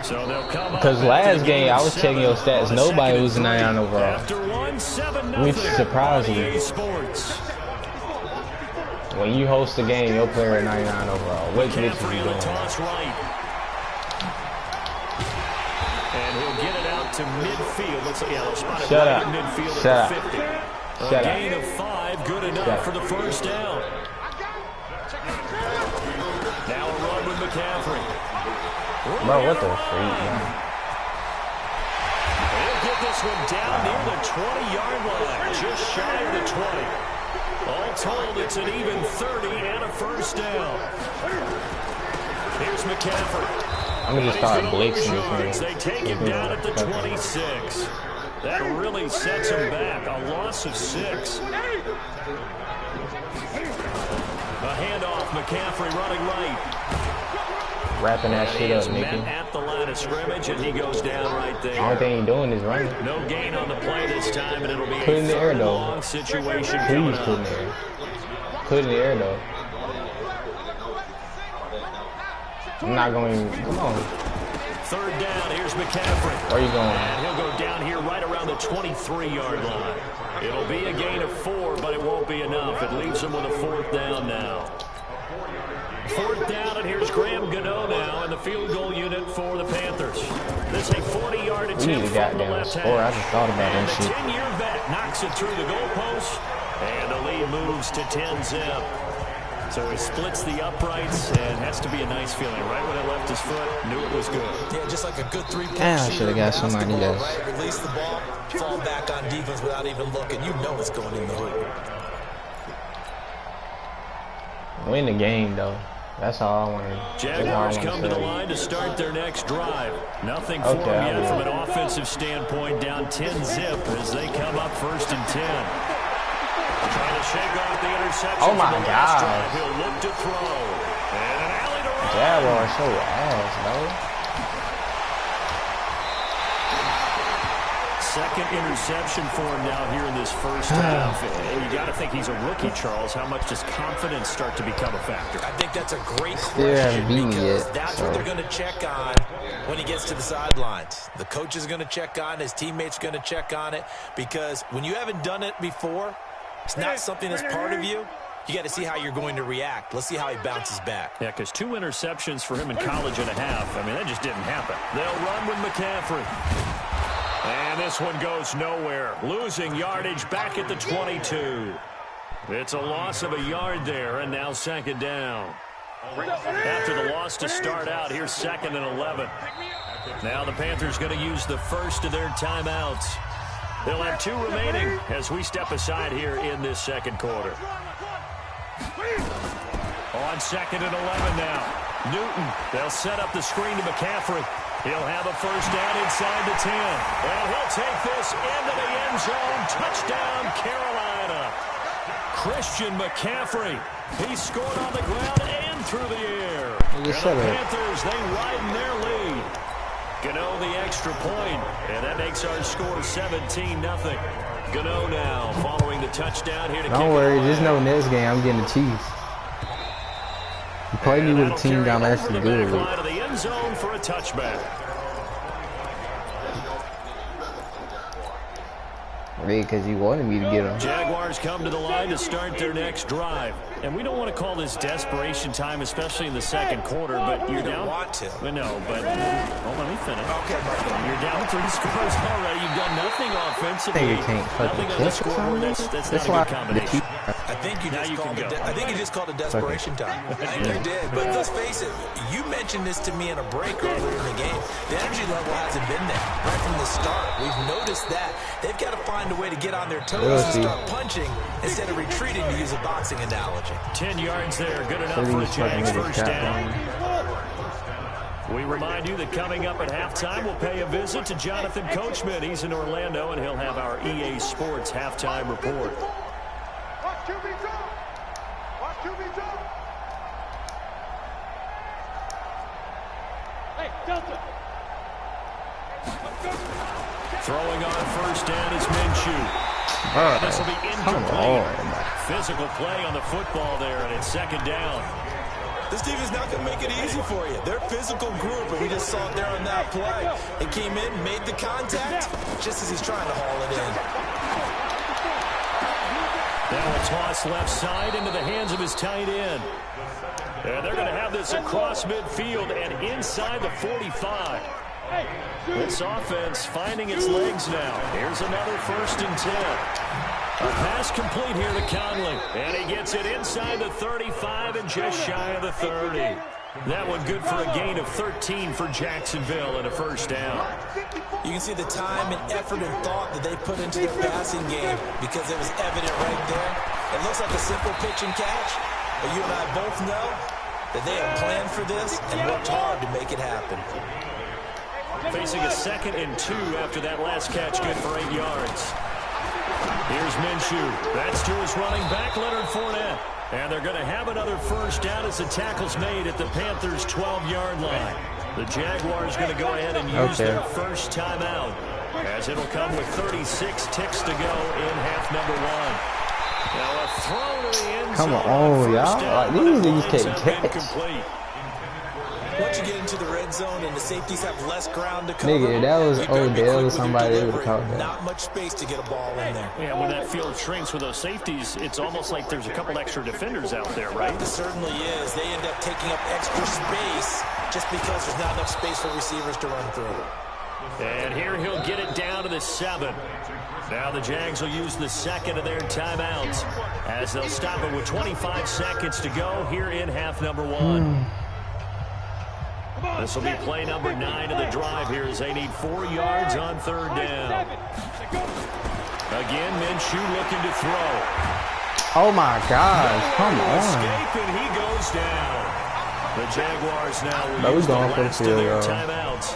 So they'll come because last game, I was checking your stats. Nobody was 99 overall. Which surprised me. When you host a game, your player at 99 overall. What glitch is he doing? And he'll get it out to midfield. Let's see how they'll spot it. Shut up. Midfield Shut at up. the 50. Shut a gain of 5, good enough for the first down. Now a run with McCaffrey. Bro, what the freak, man? He'll get this one down near the 20-yard line, just shy of the 20. All told, it's an even 30 and a first down. Here's McCaffrey. I'm going to start blitzing this They take him down at the 26. That really sets him back. A loss of 6. A handoff, McCaffrey running right. Wrapping that shit up, Nicky. nigga. At the line of scrimmage, and he goes down right there. Only thing he's doing is running. No gain on the play this time, and it'll be put in the air, though. long situation. Please put in the air. Put in the air, though. I'm not going. Come on. Third down. Here's McCaffrey. Where are you going? And he'll go down here right around the 23-yard line. It'll be a gain of 4, but it won't be enough. It leaves him with a 4th down now. 4th down, and here's Graham Gano now in the field goal unit for the Panthers. This is a 40-yard attempt from the left score. I just thought about that shit. The 10-year vet knocks it through the goalpost, and the lead moves to 10-zip. So he splits the uprights, and has to be a nice feeling. Right when it left his foot, knew it was good. Yeah, just like a good three-point I shooter. should have got somebody else. Right? Release the ball, fall back on defense without even looking. You know it's going in the hoop. Win the game, though. That's all I want to do. Jaguars come to the line to start their next drive. Nothing for them yet from an offensive standpoint, down 10-zip as they come up 1st and 10. Trying to shake off the interception. Oh my God. He'll look to throw. And an alley to run. Jaguars so ass, bro. Second interception for him now here in this first half. And you got to think he's a rookie, Charles. How much does confidence start to become a factor? I think that's a great question because that's what they're going to check on when he gets to the sidelines. The coach is going to check on it. His teammates are going to check on it because when you haven't done it before, it's not something that's part of you. You got to see how you're going to react. Let's see how he bounces back. Yeah, because 2 interceptions for him in college and a half. I mean, that just didn't happen. They'll run with McCaffrey. And this one goes nowhere. Losing yardage back at the 22. It's a loss of a yard there, and now second down. After the loss to start out, here's 2nd and 11. Now the Panthers going to use the first of their timeouts. They'll have 2 remaining as we step aside here in this second quarter. On 2nd and 11 now. Newton, they'll set up the screen to McCaffrey. He'll have a first down inside the 10. And he'll take this into the end zone. Touchdown, Carolina. Christian McCaffrey. He scored on the ground and through the air. And the Panthers, they widen their lead. Gano the extra point, and that makes our score 17-0. Gano now following the touchdown here to kick. Don't worry, just know next game I'm getting the Chiefs. You play me with a team down there actually good. To the end zone for a touchback. Because you wanted me to get them. Jaguars come to the line to start their next drive. And we don't want to call this desperation time, especially in the second quarter, but you're down. Want to. No, but let me finish. Okay, you're down 3 scores already. You've done nothing offensively. Nothing on the scoreboard. That's not a good combination. I think you just called it desperation time. I think you did. But let's face it, you mentioned this to me in a break earlier in the game. The energy level hasn't been there right from the start. We've noticed that. They've got to find a way to get on their toes and start punching instead of retreating, to use a boxing analogy. 10 yards there, good enough for a Jags first down. We remind you that coming up at halftime, we'll pay a visit to Jonathan Coachman. He's in Orlando, and he'll have our EA Sports halftime report. Watch QB drop. Watch QB drop. Hey, Delta. Throwing on first down is Minshew. This will be incomplete. Physical play on the football there, and it's second down. This team is not going to make it easy for you. They're a physical group, and we just saw it there on that play. It came in, made the contact, just as he's trying to haul it in. Now a toss left side into the hands of his tight end. And they're going to have this across midfield and inside the 45. This offense finding its legs now. Here's another 1st and 10. A pass complete here to Conley. And he gets it inside the 35 and just shy of the 30. That one good for a gain of 13 for Jacksonville and a first down. You can see the time and effort and thought that they put into their passing game because it was evident right there. It looks like a simple pitch and catch, but you and I both know that they have planned for this and worked hard to make it happen. Facing a 2nd and 2 after that last catch, good for 8 yards. Here's Minshew. That's to his running back, Leonard Fournette. And they're going to have another first down as the tackle's made at the Panthers' 12-yard line. The Jaguars going to go ahead and use their first timeout, as it'll come with 36 ticks to go in half number 1. Now a throw to the end zone. Come on, y'all. Like, these can't catch. Once you get into the red zone and the safeties have less ground to cover, nigga, that was Odell or somebody that would have caught that. Not much space to get a ball in there. Yeah, when that field shrinks with those safeties, it's almost like there's a couple extra defenders out there, right? It certainly is. They end up taking up extra space just because there's not enough space for receivers to run through. And here he'll get it down to the 7. Now the Jags will use the 2nd of their timeouts as they'll stop it with 25 seconds to go here in half number 1. This will be play number 9 of the drive here as they need 4 yards on 3rd down. Again, Minshew looking to throw. Oh my gosh, come on. Escape and he goes down. The Jaguars now will use the last of their timeouts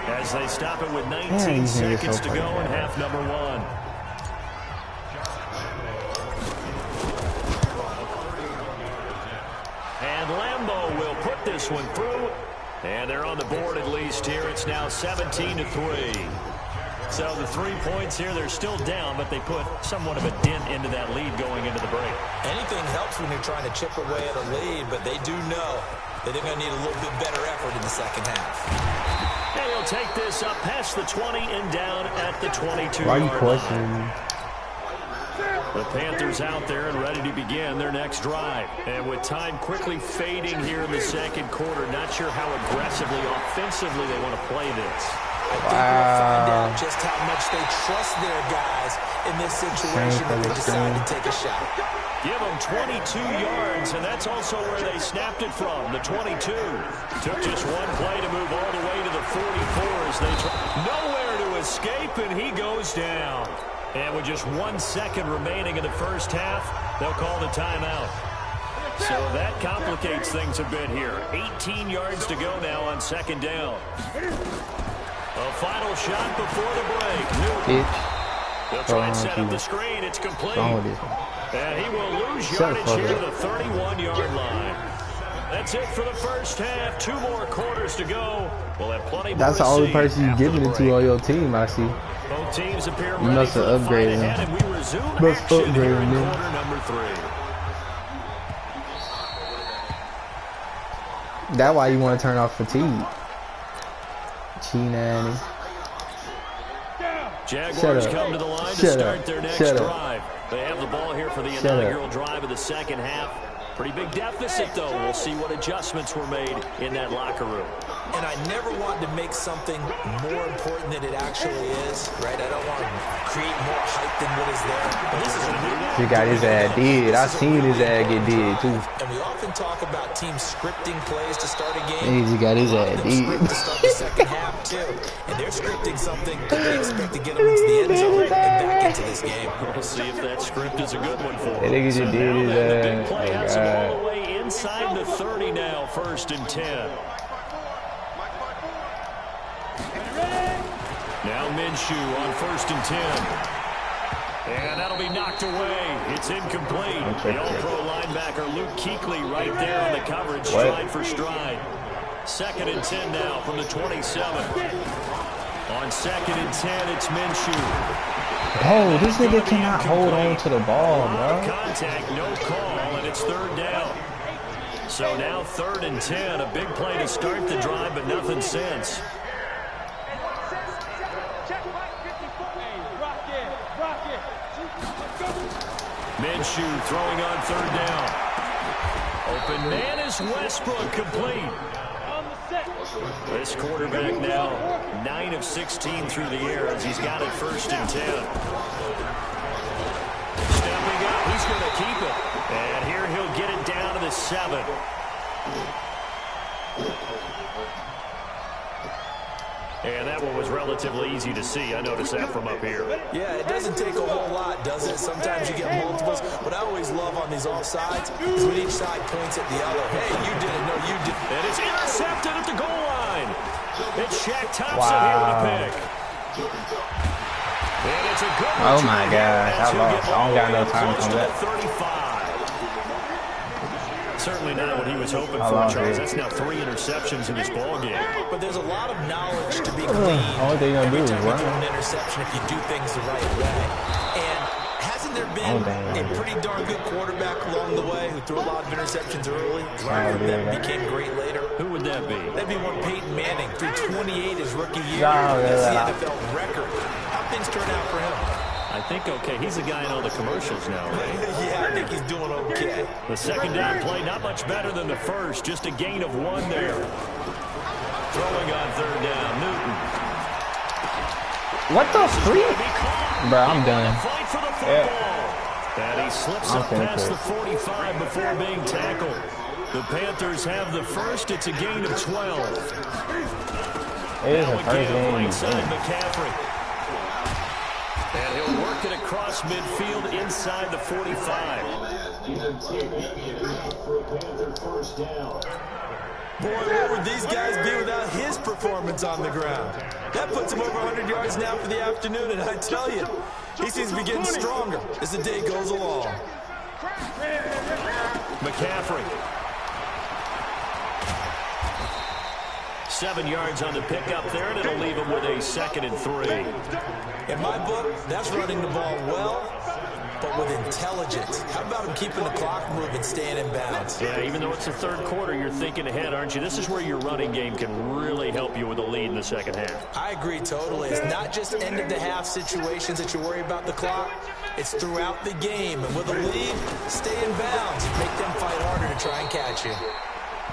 as they stop it with 19 seconds to go in half number 1. And Lambeau will put this one through. And they're on the board at least here. It's now 17-3. So the 3 points here, they're still down, but they put somewhat of a dent into that lead going into the break. Anything helps when you're trying to chip away at a lead, but they do know that they're going to need a little bit better effort in the second half. And he'll take this up past the 20 and down at the 22-yard Why are you questioning line. The Panthers out there and ready to begin their next drive. And with time quickly fading here in the second quarter, not sure how aggressively, offensively they want to play this. I think we'll find out just how much they trust their guys in this situation if they decide to take a shot. Give them 22 yards, and that's also where they snapped it from, the 22. Took just one play to move all the way to the 44 as they nowhere to escape, and he goes down. And with just 1 second remaining in the first half, they'll call the timeout. So that complicates things a bit here. 18 yards to go now on second down. A final shot before the break. Newton. They'll try and set up the screen. It's complete. And he will lose yardage here to the 31-yard line. That's it for the first half. 2 more quarters to go. We'll have plenty more. That's the only person you giving it to on your team, I see. Both teams appear you must have upgraded him. And we resume action here in quarter number 3. That's why you want to turn off fatigue. Chee-nanny. Jaguars come to the line to start their next drive. They have the ball here for the inaugural drive of the second half. Pretty big deficit, though. We'll see what adjustments were made in that locker room. And I never want to make something more important than it actually is, right? I don't want to create more hype than what is there. But this is a new one. He got his ass did. I seen his ass get did, too. And we often talk about teams scripting plays to start a game. He got his ass did. To start the second half, too. And they're scripting something that they expect to get them into the end zone and back into this game. We'll see if that script is a good one for them. That nigga just did his ass. Play has them all the way inside the 30 now, 1st and 10. Now Minshew on 1st and 10. And that'll be knocked away. It's incomplete. The all-pro linebacker Luke Kuechly right there on the coverage, stride for stride. 2nd and 10 now from the 27. On 2nd and 10, it's Minshew. Oh, this nigga cannot hold on to the ball, bro. Contact, no call, and it's 3rd down. So now 3rd and 10, a big play to start the drive, but nothing since. Minshew throwing on 3rd down. Open man is Westbrook, complete. This quarterback now 9 of 16 through the air as he's got it 1st and 10. Stepping up, he's going to keep it. And here he'll get it down to the 7. And that one was relatively easy to see. I noticed that from up here. Yeah, it doesn't take a whole lot, does it? Sometimes you get multiples. What I always love on these offsides is when each side points at the other. Hey, you did it. No, you did it. And it's intercepted at the goal line. It's Shaq Thompson here with a pick. And it's a good oh, my gosh. I lost. I don't got no time to come back. 35. Certainly not what he was hoping for, Charles. That's now 3 interceptions in this ball game. But there's a lot of knowledge to be gleaned. All they're going to do is run. An interception if you do things the right way. And hasn't there been a pretty darn good quarterback along the way who threw a lot of interceptions early? Learned from them, became great later. Who would that be? That'd be one Peyton Manning, threw 28 his rookie year. That's the NFL record. How things turn out for him? I think okay. He's the guy in all the commercials now, right? Yeah, I think he's doing okay. The second down play, not much better than the first. Just a gain of 1 there. Throwing on 3rd down, Newton. What the freak? Bro, I'm done. Fight for the football. And he slips up past the 45 before being tackled. The Panthers have the first. It's a gain of 12. It is a first game. Right side, McCaffrey. And he'll work it across midfield inside the 45. Boy, where would these guys be without his performance on the ground? That puts him over 100 yards now for the afternoon, and I tell you, he seems to be getting stronger as the day goes along. McCaffrey. 7 yards on the pickup there, and it'll leave him with a 2nd and 3. In my book, that's running the ball well, but with intelligence. How about him keeping the clock moving, staying in bounds? Yeah, even though it's the 3rd quarter, you're thinking ahead, aren't you? This is where your running game can really help you with a lead in the second half. I agree totally. It's not just end-of-the-half situations that you worry about the clock. It's throughout the game. And with a lead, stay in bounds. Make them fight harder to try and catch you.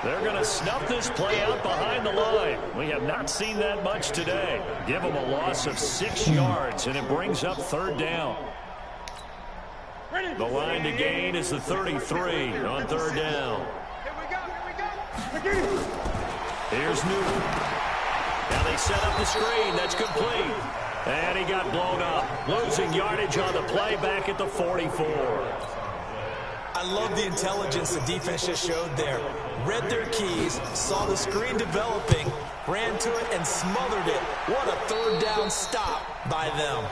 They're going to snuff this play out behind the line. We have not seen that much today. Give them a loss of 6 yards, and it brings up 3rd down. The line to gain is the 33 on 3rd down. Here's Newton. Now they set up the screen. That's complete. And he got blown up. Losing yardage on the play back at the 44. I love the intelligence the defense just showed there. Read their keys, saw the screen developing, ran to it, and smothered it. What a 3rd down stop by them.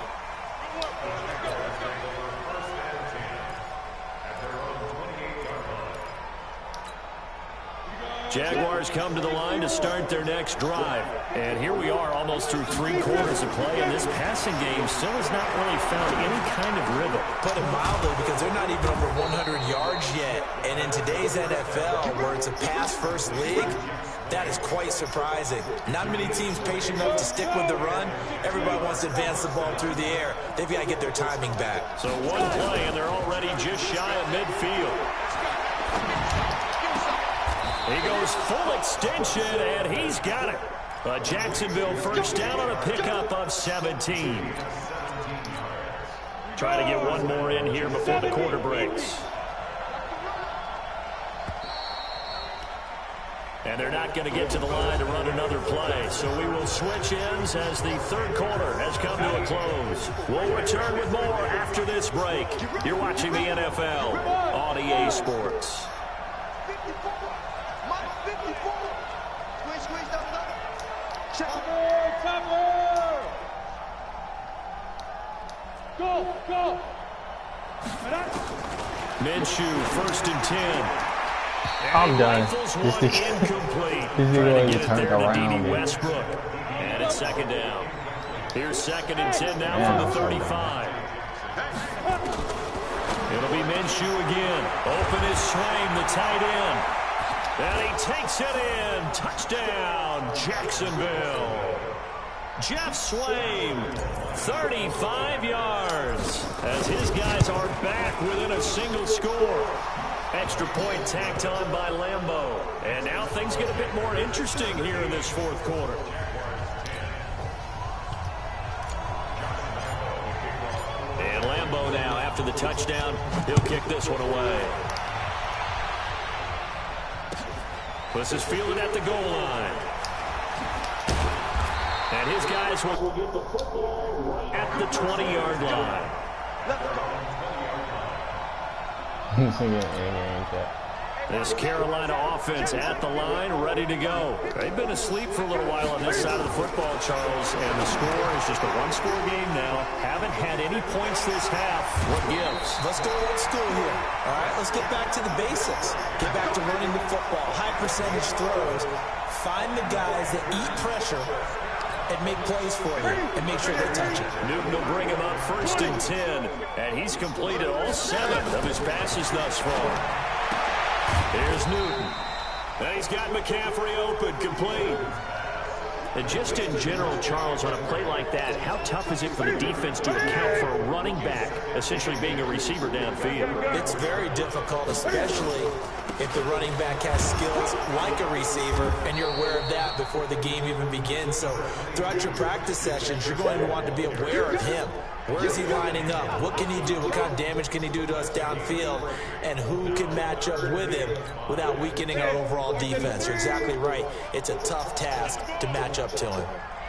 Jaguars come to the line to start their next drive. And here we are almost through 3 quarters of play, and this passing game still has not really found any kind of rhythm. Put it mildly, because they're not even over 100 yards yet. And in today's NFL, where it's a pass-first league, that is quite surprising. Not many teams patient enough to stick with the run. Everybody wants to advance the ball through the air. They've got to get their timing back. So one play, and they're already just shy of midfield. He goes full extension, and he's got it. A Jacksonville first down on a pickup of 17. Try to get one more in here before the quarter breaks. And they're not going to get to the line to run another play. So we will switch ends as the 3rd quarter has come to a close. We'll return with more after this break. You're watching the NFL on EA Sports. Minshew, 1st and 10. I'm done. This nigga is turned around. Westbrook. And it's 2nd down. Here's 2nd and 10 now from the 35. It'll be Minshew again. Open his swing, the tight end. And he takes it in. Touchdown, Jacksonville. Jeff Swaim, 35 yards, as his guys are back within a single score. Extra point tacked on by Lambeau. And now things get a bit more interesting here in this 4th quarter. And Lambeau now, after the touchdown, he'll kick this one away. This is fielded at the goal line. And his guys will get the football at the 20-yard line. This Carolina offense at the line, ready to go. They've been asleep for a little while on this side of the football, Charles, and the score is just a 1-score game now. Haven't had any points this half. What gives? Let's go old school here. All right, let's get back to the basics. Get back to running the football, high percentage throws. Find the guys that eat pressure and make plays for you, and make sure they touch it. Newton will bring him up 1st and 10, and he's completed all 7 of his passes thus far. Here's Newton. And he's got McCaffrey open, complete. And just in general, Charles, on a play like that, how tough is it for the defense to account for a running back essentially being a receiver downfield? It's very difficult, especially if the running back has skills like a receiver, and you're aware of that before the game even begins. So throughout your practice sessions, you're going to want to be aware of him. Where is he lining up? What can he do? What kind of damage can he do to us downfield? And who can match up with him without weakening our overall defense? You're exactly right. It's a tough task to match up to him.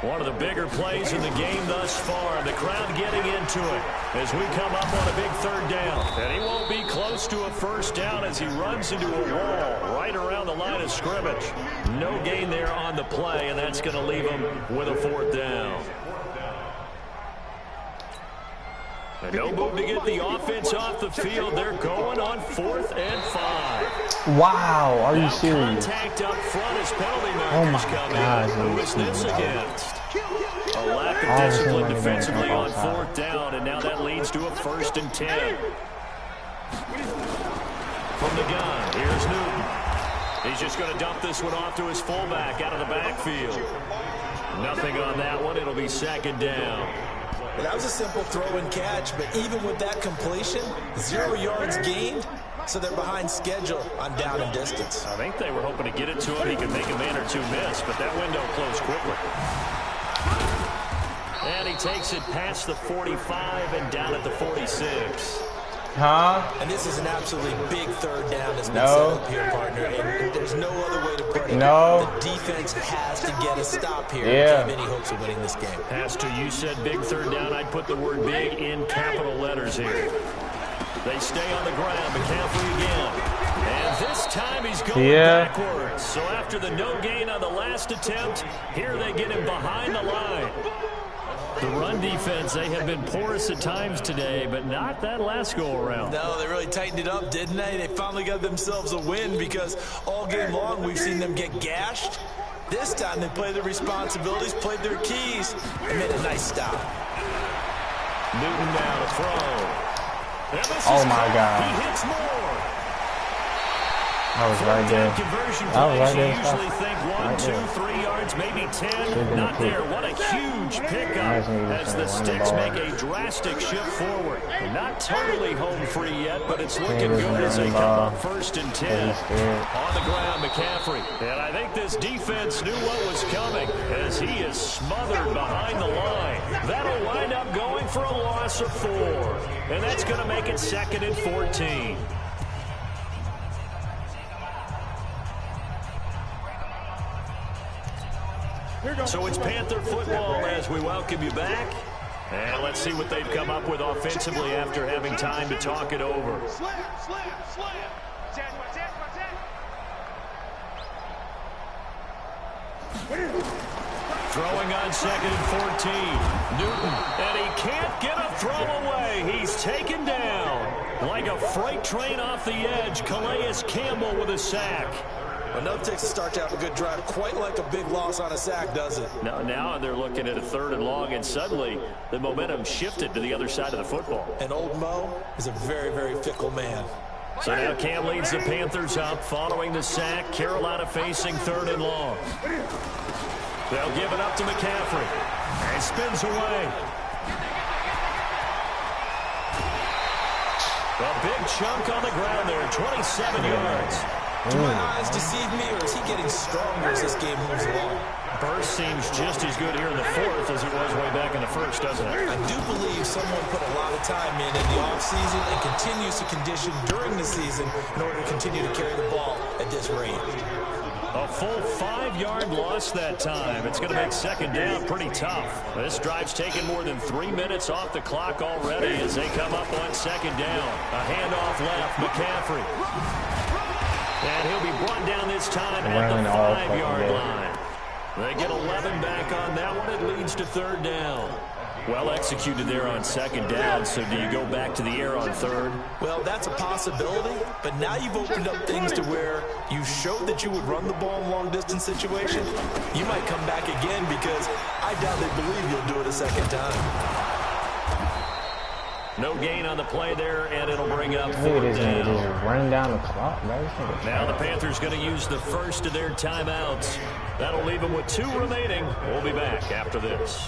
One of the bigger plays in the game thus far. The crowd getting into it as we come up on a big 3rd down. And he won't be close to a 1st down as he runs into a wall right around the line of scrimmage. No gain there on the play, and that's going to leave him with a 4th down. And no move to get the offense off the field. They're going on 4th and 5. Wow, are you now serious? Contact up front as penalty markers come in. Who is this against? A lack of discipline defensively on 4th down, and now that leads to a 1st and 10. From the gun, here's Newton. He's just going to dump this one off to his fullback out of the backfield. Nothing on that one. It'll be 2nd down. Well, that was a simple throw and catch, but even with that completion, 0 yards gained, so they're behind schedule on down and distance. I think they were hoping to get it to him. He could make a man or two miss, but that window closed quickly. And he takes it past the 45 and down at the 46. Huh? And this is an absolutely big third down that's been set up here, partner. And there's no other way to put it. No. The defense has to get a stop here. Yeah. Have any hopes of winning this game. Pastor, you said big third down. I'd put the word big in capital letters here. They stay on the ground. McCaffrey again. And this time he's going backwards. So after the no gain on the last attempt, here they get him behind the line. The run defense, they have been porous at times today, but not that last go-around. No, they really tightened it up, didn't they? They finally got themselves a win because all game long we've seen them get gashed. This time they played their responsibilities, played their keys, and made a nice stop. Newton now to throw. Oh, my God. He hits more. I was right there. Conversion I was right plays, there. you usually think 1, 2, 3 yards, maybe 10. Not there. What a huge pickup as the Sticks make a drastic shift forward. Not totally home free yet, but it's looking good as they come up 1st and 10. On the ground, McCaffrey. And I think this defense knew what was coming as he is smothered behind the line. That'll wind up going for a loss of 4. And that's going to make it 2nd and 14. So it's Panther football as we welcome you back. And let's see what they've come up with offensively after having time to talk it over. Slam. Throwing on 2nd and 14. Newton, and he can't get a throw away. He's taken down. Like a freight train off the edge, Calais Campbell with a sack. Well, no takes a start to have a good drive, quite like a big loss on a sack, does it? Now they're looking at a 3rd and long, and suddenly the momentum shifted to the other side of the football. And old Mo is a very, very fickle man. So now Cam leads the Panthers up following the sack. Carolina facing 3rd and long. They'll give it up to McCaffrey. And spins away. A big chunk on the ground there, 27 yards. Do my eyes deceive me, or is he getting stronger as this game moves along? Burst seems just as good here in the 4th as it was way back in the 1st, doesn't it? I do believe someone put a lot of time in the offseason and continues to condition during the season in order to continue to carry the ball at this rate. A full 5-yard loss that time. It's going to make 2nd down pretty tough. This drive's taken more than 3 minutes off the clock already as they come up on 2nd down. A handoff left, McCaffrey. And he'll be brought down this time at the 5-yard line. They get 11 back on that one. It leads to 3rd down. Well executed there on 2nd down. So do you go back to the air on 3rd? Well, that's a possibility. But now you've opened up things to where you showed that you would run the ball in long-distance situation. You might come back again because I doubt they believe you'll do it a 2nd time. No gain on the play there, and it'll bring up 4th down. Just running down the clock, bro. Now the Panthers going to use the first of their timeouts. That'll leave them with 2 remaining. We'll be back after this.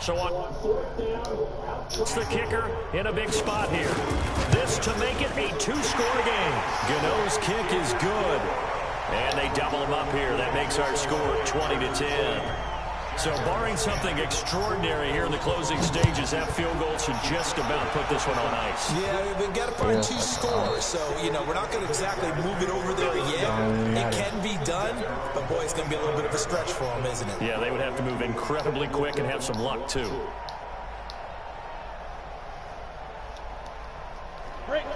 So on 4th down, it's the kicker in a big spot here. This to make it a 2-score game. Gano's kick is good. And they double him up here. That makes our score 20-10. So barring something extraordinary here in the closing stages, that field goal should just about put this one on ice. Yeah, they've got to find 2 scores. So, you know, we're not going to exactly move it over there yet. It can be done, but boy, it's going to be a little bit of a stretch for them, isn't it? Yeah, they would have to move incredibly quick and have some luck, too.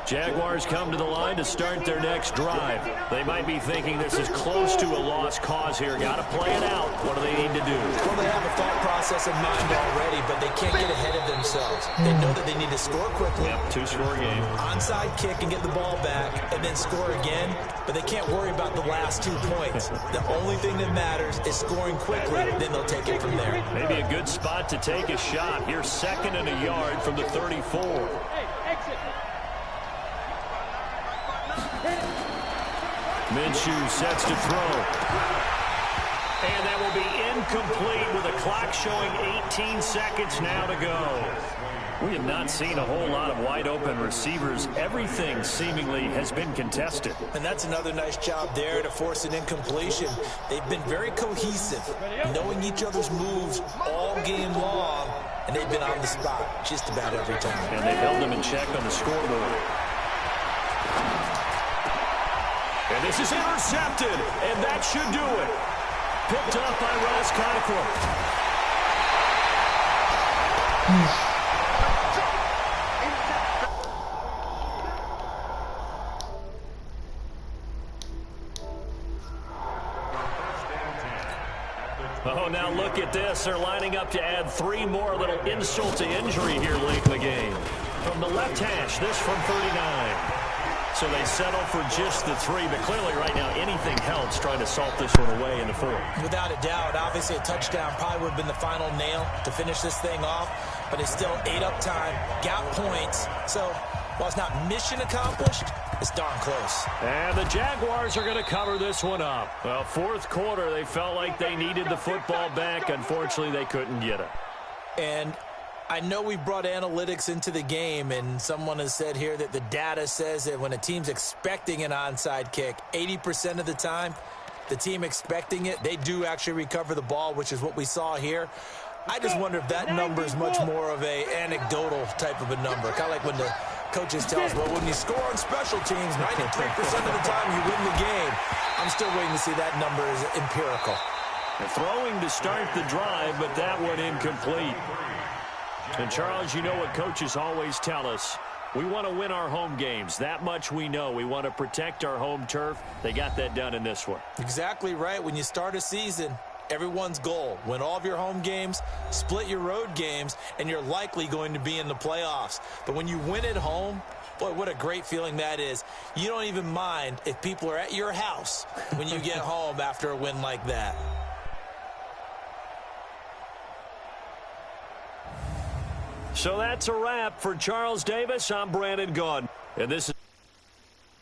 Jaguars come to the line to start their next drive. They might be thinking this is close to a lost cause here. Got to play it out. What do they need to do? Well, they have a thought process in mind already, but they can't get ahead of themselves. They know that they need to score quickly. Yep, 2-score game. Onside kick and get the ball back and then score again, but they can't worry about the last 2 points. The only thing that matters is scoring quickly, then they'll take it from there. Maybe a good spot to take a shot. Here's 2nd and a yard from the 34. Minshew sets to throw. And that will be incomplete with the clock showing 18 seconds now to go. We have not seen a whole lot of wide-open receivers. Everything seemingly has been contested. And that's another nice job there to force an incompletion. They've been very cohesive, knowing each other's moves all game long, and they've been on the spot just about every time. And they've held them in check on the scoreboard. And this is intercepted, and that should do it. Picked up by Ross Keifel. Oh, now look at this. They're lining up to add 3 more, little insult to injury here late in the game. From the left hash, this from 39. So they settle for just the 3, but clearly right now anything helps trying to salt this one away in the 4th. Without a doubt, obviously a touchdown probably would have been the final nail to finish this thing off, but it's still ate up time, got points. So while it's not mission accomplished, it's darn close. And the Jaguars are going to cover this one up. Well, 4th quarter, they felt like they needed the football back. Unfortunately, they couldn't get it. And I know we brought analytics into the game, and someone has said here that the data says that when a team's expecting an onside kick, 80% of the time, the team expecting it, they do actually recover the ball, which is what we saw here. I just wonder if that number is much more of a anecdotal type of a number, kind of like when the coaches tell us, well, when you score on special teams, 93% of the time you win the game. I'm still waiting to see that number is empirical. Throwing to start the drive, but that one incomplete. And, Charles, you know what coaches always tell us. We want to win our home games. That much we know. We want to protect our home turf. They got that done in this one. Exactly right. When you start a season, everyone's goal, win all of your home games, split your road games, and you're likely going to be in the playoffs. But when you win at home, boy, what a great feeling that is. You don't even mind if people are at your house when you get home after a win like that. So that's a wrap for Charles Davis. I'm Brandon Gaudin. And this is